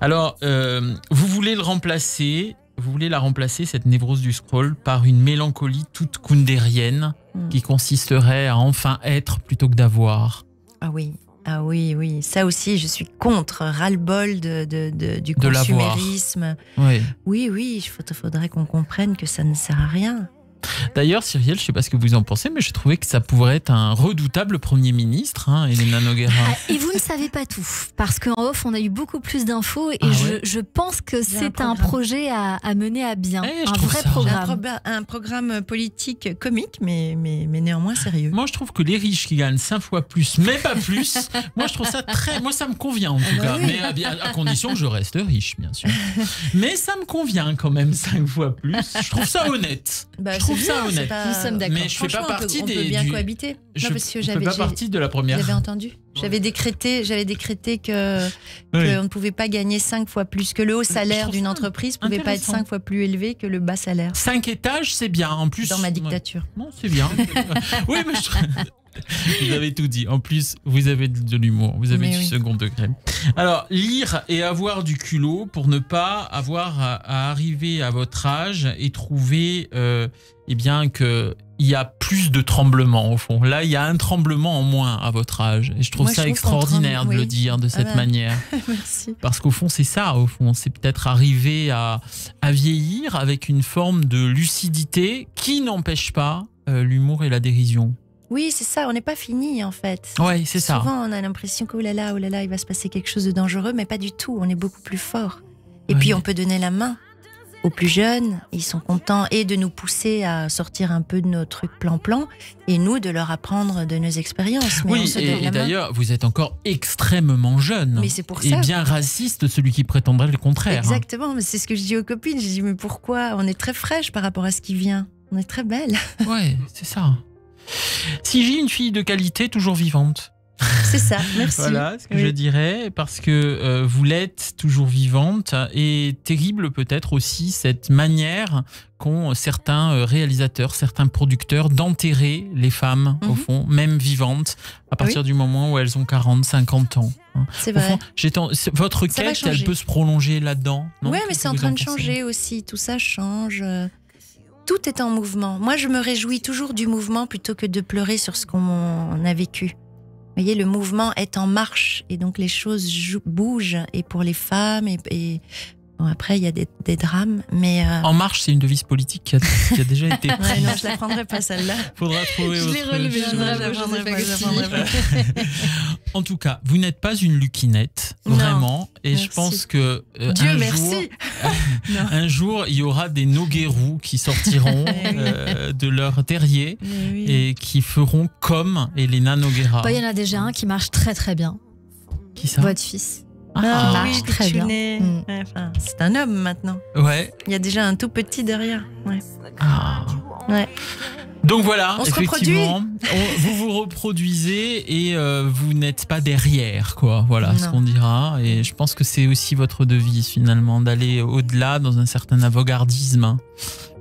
Alors, vous voulez le remplacer. Vous voulez la remplacer, cette névrose du scroll, par une mélancolie toute kundérienne qui consisterait à enfin être plutôt que d'avoir. Ah oui. Ça aussi, je suis contre. Ras-le-bol du consumérisme. Oui, il faudrait qu'on comprenne que ça ne sert à rien. D'ailleurs, Cyrielle, je ne sais pas ce que vous en pensez, mais j'ai trouvé que ça pourrait être un redoutable Premier ministre, Elena Nogueira. Et vous ne savez pas tout, parce qu'en off, on a eu beaucoup plus d'infos et je pense que c'est un projet à mener à bien. Un vrai programme. Un programme politique comique, mais néanmoins sérieux. Moi, je trouve que les riches qui gagnent 5 fois plus, mais pas plus, moi, je trouve ça moi, ça me convient en tout cas. Oui. Mais à condition que je reste riche, bien sûr. Mais ça me convient quand même 5 fois plus. Je trouve ça honnête. Je trouve ça honnête. Nous sommes d'accord. Mais je fais pas partie on peut bien cohabiter. Je fais pas partie de la première. J'avais entendu. J'avais décrété que on ne pouvait pas gagner 5 fois plus, que le haut salaire d'une entreprise ne pouvait pas être 5 fois plus élevé que le bas salaire. 5 étages, c'est bien. En plus, dans ma dictature. Non, c'est bien. Oui, mais vous avez tout dit. En plus, vous avez de l'humour, vous avez du second degré. Alors, lire et avoir du culot pour ne pas avoir à arriver à votre âge et trouver qu'il y a plus de tremblements au fond. Là, il y a un tremblement en moins à votre âge. Et je trouve ça extraordinaire de le dire de cette manière. Merci. Parce qu'au fond, c'est ça. Au fond, c'est peut-être arriver à vieillir avec une forme de lucidité qui n'empêche pas l'humour et la dérision. Oui, c'est ça, on n'est pas fini en fait. Oui, c'est ça. Souvent, on a l'impression que oh là là, il va se passer quelque chose de dangereux, mais pas du tout, on est beaucoup plus fort. Et puis, on peut donner la main aux plus jeunes, ils sont contents et de nous pousser à sortir un peu de nos trucs plan-plan, et nous, de leur apprendre de nos expériences. Mais oui, et d'ailleurs, vous êtes encore extrêmement jeune. Mais c'est pour ça. Et bien raciste, celui qui prétendrait le contraire. Exactement, mais c'est ce que je dis aux copines, je dis mais pourquoi? On est très fraîche par rapport à ce qui vient, on est très belle. Ouais, c'est ça. Si j'ai une fille de qualité, toujours vivante. C'est ça, merci. Voilà ce que je dirais, parce que vous l'êtes toujours vivante, et terrible peut-être aussi cette manière qu'ont certains réalisateurs, certains producteurs d'enterrer les femmes, au fond, même vivantes, à partir du moment où elles ont 40, 50 ans. C'est vrai. Au fond, votre quête, elle peut se prolonger là-dedans. Oui, mais c'est en train de changer aussi, tout ça change. Tout est en mouvement. Moi, je me réjouis toujours du mouvement plutôt que de pleurer sur ce qu'on a vécu. voyez, le mouvement est en marche et donc les choses bougent et pour les femmes et bon, après il y a des drames, mais En marche, c'est une devise politique qui a déjà été prise. Ouais, non, je la prendrai pas celle-là. Faudra trouver Je l'ai autre relevée, chose. je la prendrai pas. En tout cas, vous n'êtes pas une lukinette, vraiment. Et merci. je pense que Dieu merci. un jour, il y aura des Noguerou qui sortiront de leur terrier et qui feront comme Elena Noguera. Il y en a déjà un qui marche très très bien. Qui ça? Votre fils. Ah, marche oui, très bien. Ouais, enfin, c'est un homme maintenant. Ouais. Il y a déjà un tout petit derrière. Ouais. Ouais. Donc voilà, On se effectivement, vous vous reproduisez et vous n'êtes pas derrière, quoi. Voilà ce Non. qu'on dira. Et je pense que c'est aussi votre devise finalement, d'aller au-delà dans un certain avant-gardisme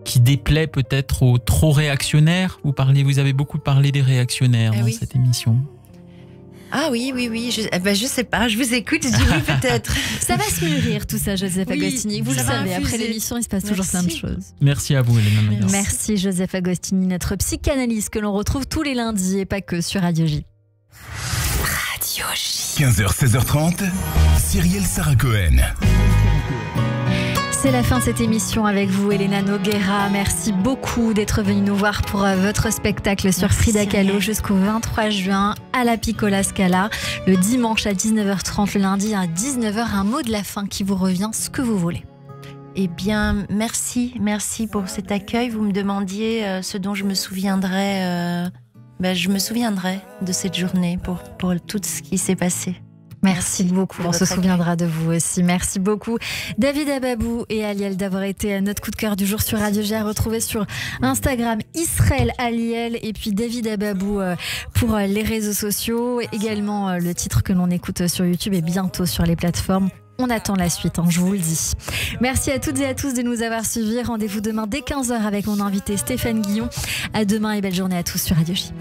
qui déplaît peut-être aux trop réactionnaires. Vous avez beaucoup parlé des réactionnaires dans cette émission. Ah oui. Je sais pas, je vous écoute, je dis oui peut-être. Ça va se mûrir tout ça, Joseph Agostini. Vous le ça va savez, après infuser. l'émission, il se passe toujours plein de choses. Merci à vous, Elena Noguera. Merci Joseph Agostini, notre psychanalyste que l'on retrouve tous les lundis et pas que sur Radio J. Radio J. 15h, 16h30, Cyrielle Sarah Cohen. C'est la fin de cette émission avec vous, Elena Noguera. Merci beaucoup d'être venue nous voir pour votre spectacle sur Frida Kahlo jusqu'au 23 juin à la Piccola Scala. Le dimanche à 19h30, le lundi à 19h. Un mot de la fin qui vous revient, ce que vous voulez. Eh bien, merci pour cet accueil. Vous me demandiez ce dont je me souviendrai. Je me souviendrai de cette journée pour tout ce qui s'est passé. Merci beaucoup, on se votre souviendra de vous aussi. Merci beaucoup David Ababou et Aliel d'avoir été notre coup de cœur du jour sur Radio J, à retrouver sur Instagram Israël Aliel et puis David Ababou pour les réseaux sociaux. Également le titre que l'on écoute sur YouTube et bientôt sur les plateformes. On attend la suite, je vous le dis. Merci à toutes et à tous de nous avoir suivis. Rendez-vous demain dès 15h avec mon invité Stéphane Guillon. À demain et belle journée à tous sur Radio J.